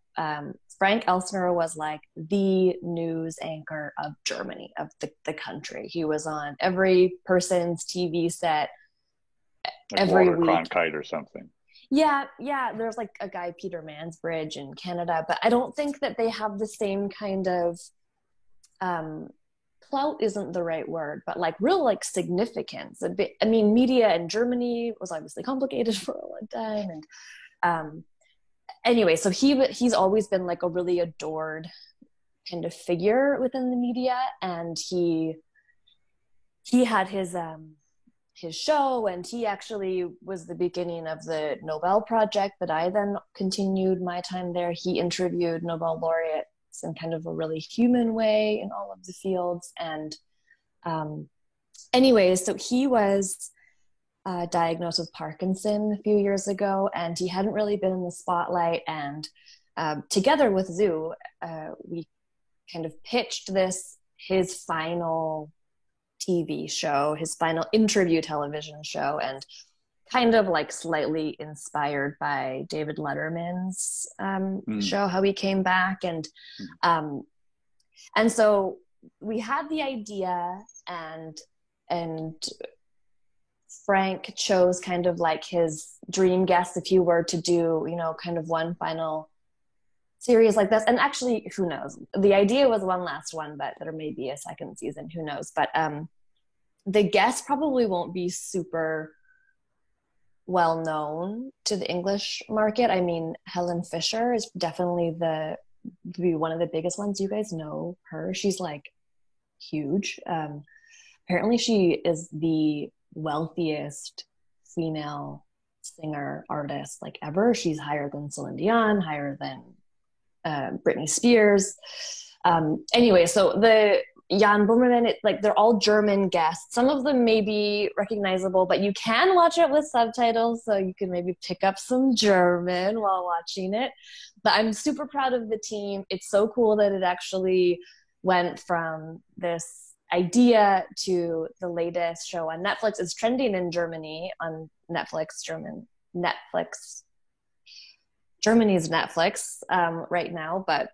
Frank Elsner was like the news anchor of Germany, of the country. He was on every person's TV set like every Walter week. Cronkite or something. Yeah. There's like a guy, Peter Mansbridge, in Canada, but I don't think that they have the same kind of clout isn't the right word, but like real like significance. I mean, media in Germany was obviously complicated for a long time, and anyway, so he's always been like a really adored kind of figure within the media, and he had his show, and he actually was the beginning of the Nobel Project that I then continued my time there. He interviewed Nobel laureates in kind of a really human way in all of the fields. And anyway, so he was diagnosed with Parkinson a few years ago, and he hadn't really been in the spotlight. And together with Zoo, we kind of pitched his final TV show, his final interview television show, and kind of like slightly inspired by David Letterman's show, how he came back. And so we had the idea, and Frank chose kind of like his dream guest if you were to do, you know, kind of one final series like this. And actually, who knows? The idea was one last one, but there may be a second season, who knows? But the guest probably won't be super well known to the English market. I mean, Helen Fisher is definitely one of the biggest ones. You guys know her. She's like huge. Apparently she is the wealthiest female singer artist like ever. She's higher than Celine Dion, higher than Britney Spears. Anyway, so the Jan Böhmermann, like they're all German guests. Some of them may be recognizable, but you can watch it with subtitles, so you can maybe pick up some German while watching it. I'm super proud of the team. It's so cool that it actually went from this idea to the latest show on Netflix. It's trending in Germany on Netflix, Germany's Netflix right now, but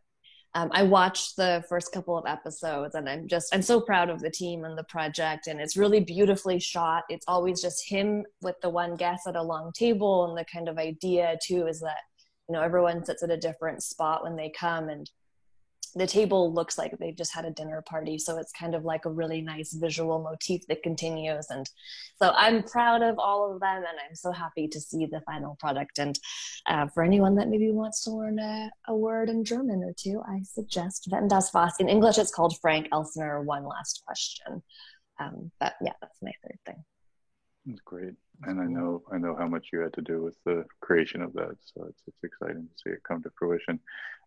I watched the first couple of episodes, and I'm so proud of the team and the project, and it's really beautifully shot. It's always just him with the one guest at a long table, and the kind of idea too is that, you know, everyone sits at a different spot when they come, and the table looks like they've just had a dinner party. So it's kind of like a really nice visual motif that continues. And so I'm proud of all of them, and I'm so happy to see the final product. And for anyone that maybe wants to learn a word in German or two, I suggest Wetten, das was. In English, it's called Frank Elstner, One Last Question. But yeah, that's my third thing. That's great. And I know how much you had to do with the creation of that. So it's exciting to see it come to fruition.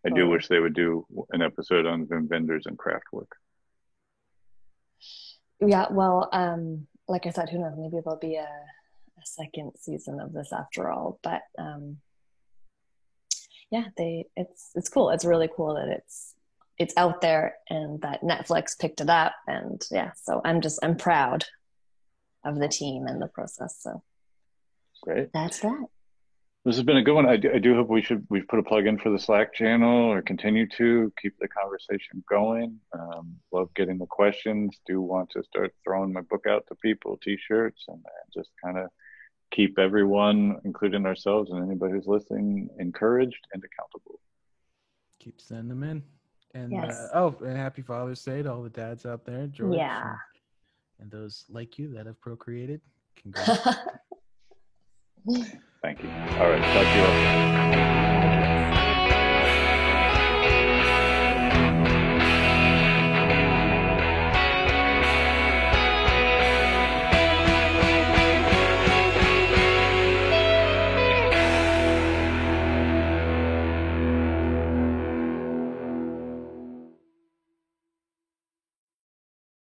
I do wish they would do an episode on Wim Wenders and Kraftwerk. Yeah, well, like I said, who knows? Maybe there'll be a second season of this after all. But yeah, it's cool. It's really cool that it's out there and that Netflix picked it up. And yeah, so I'm proud of the team and the process. So great. That's that. This has been a good one. I do hope we've put a plug in for the Slack channel, or continue to keep the conversation going. Love getting the questions. Do want to start throwing my book out to people, t-shirts, and just kind of keep everyone, including ourselves and anybody who's listening, encouraged and accountable. Keep sending them in. And yes. And happy Father's Day to all the dads out there, George. Yeah. And those like you that have procreated. Congrats. Thank you. All right. Talk to you later.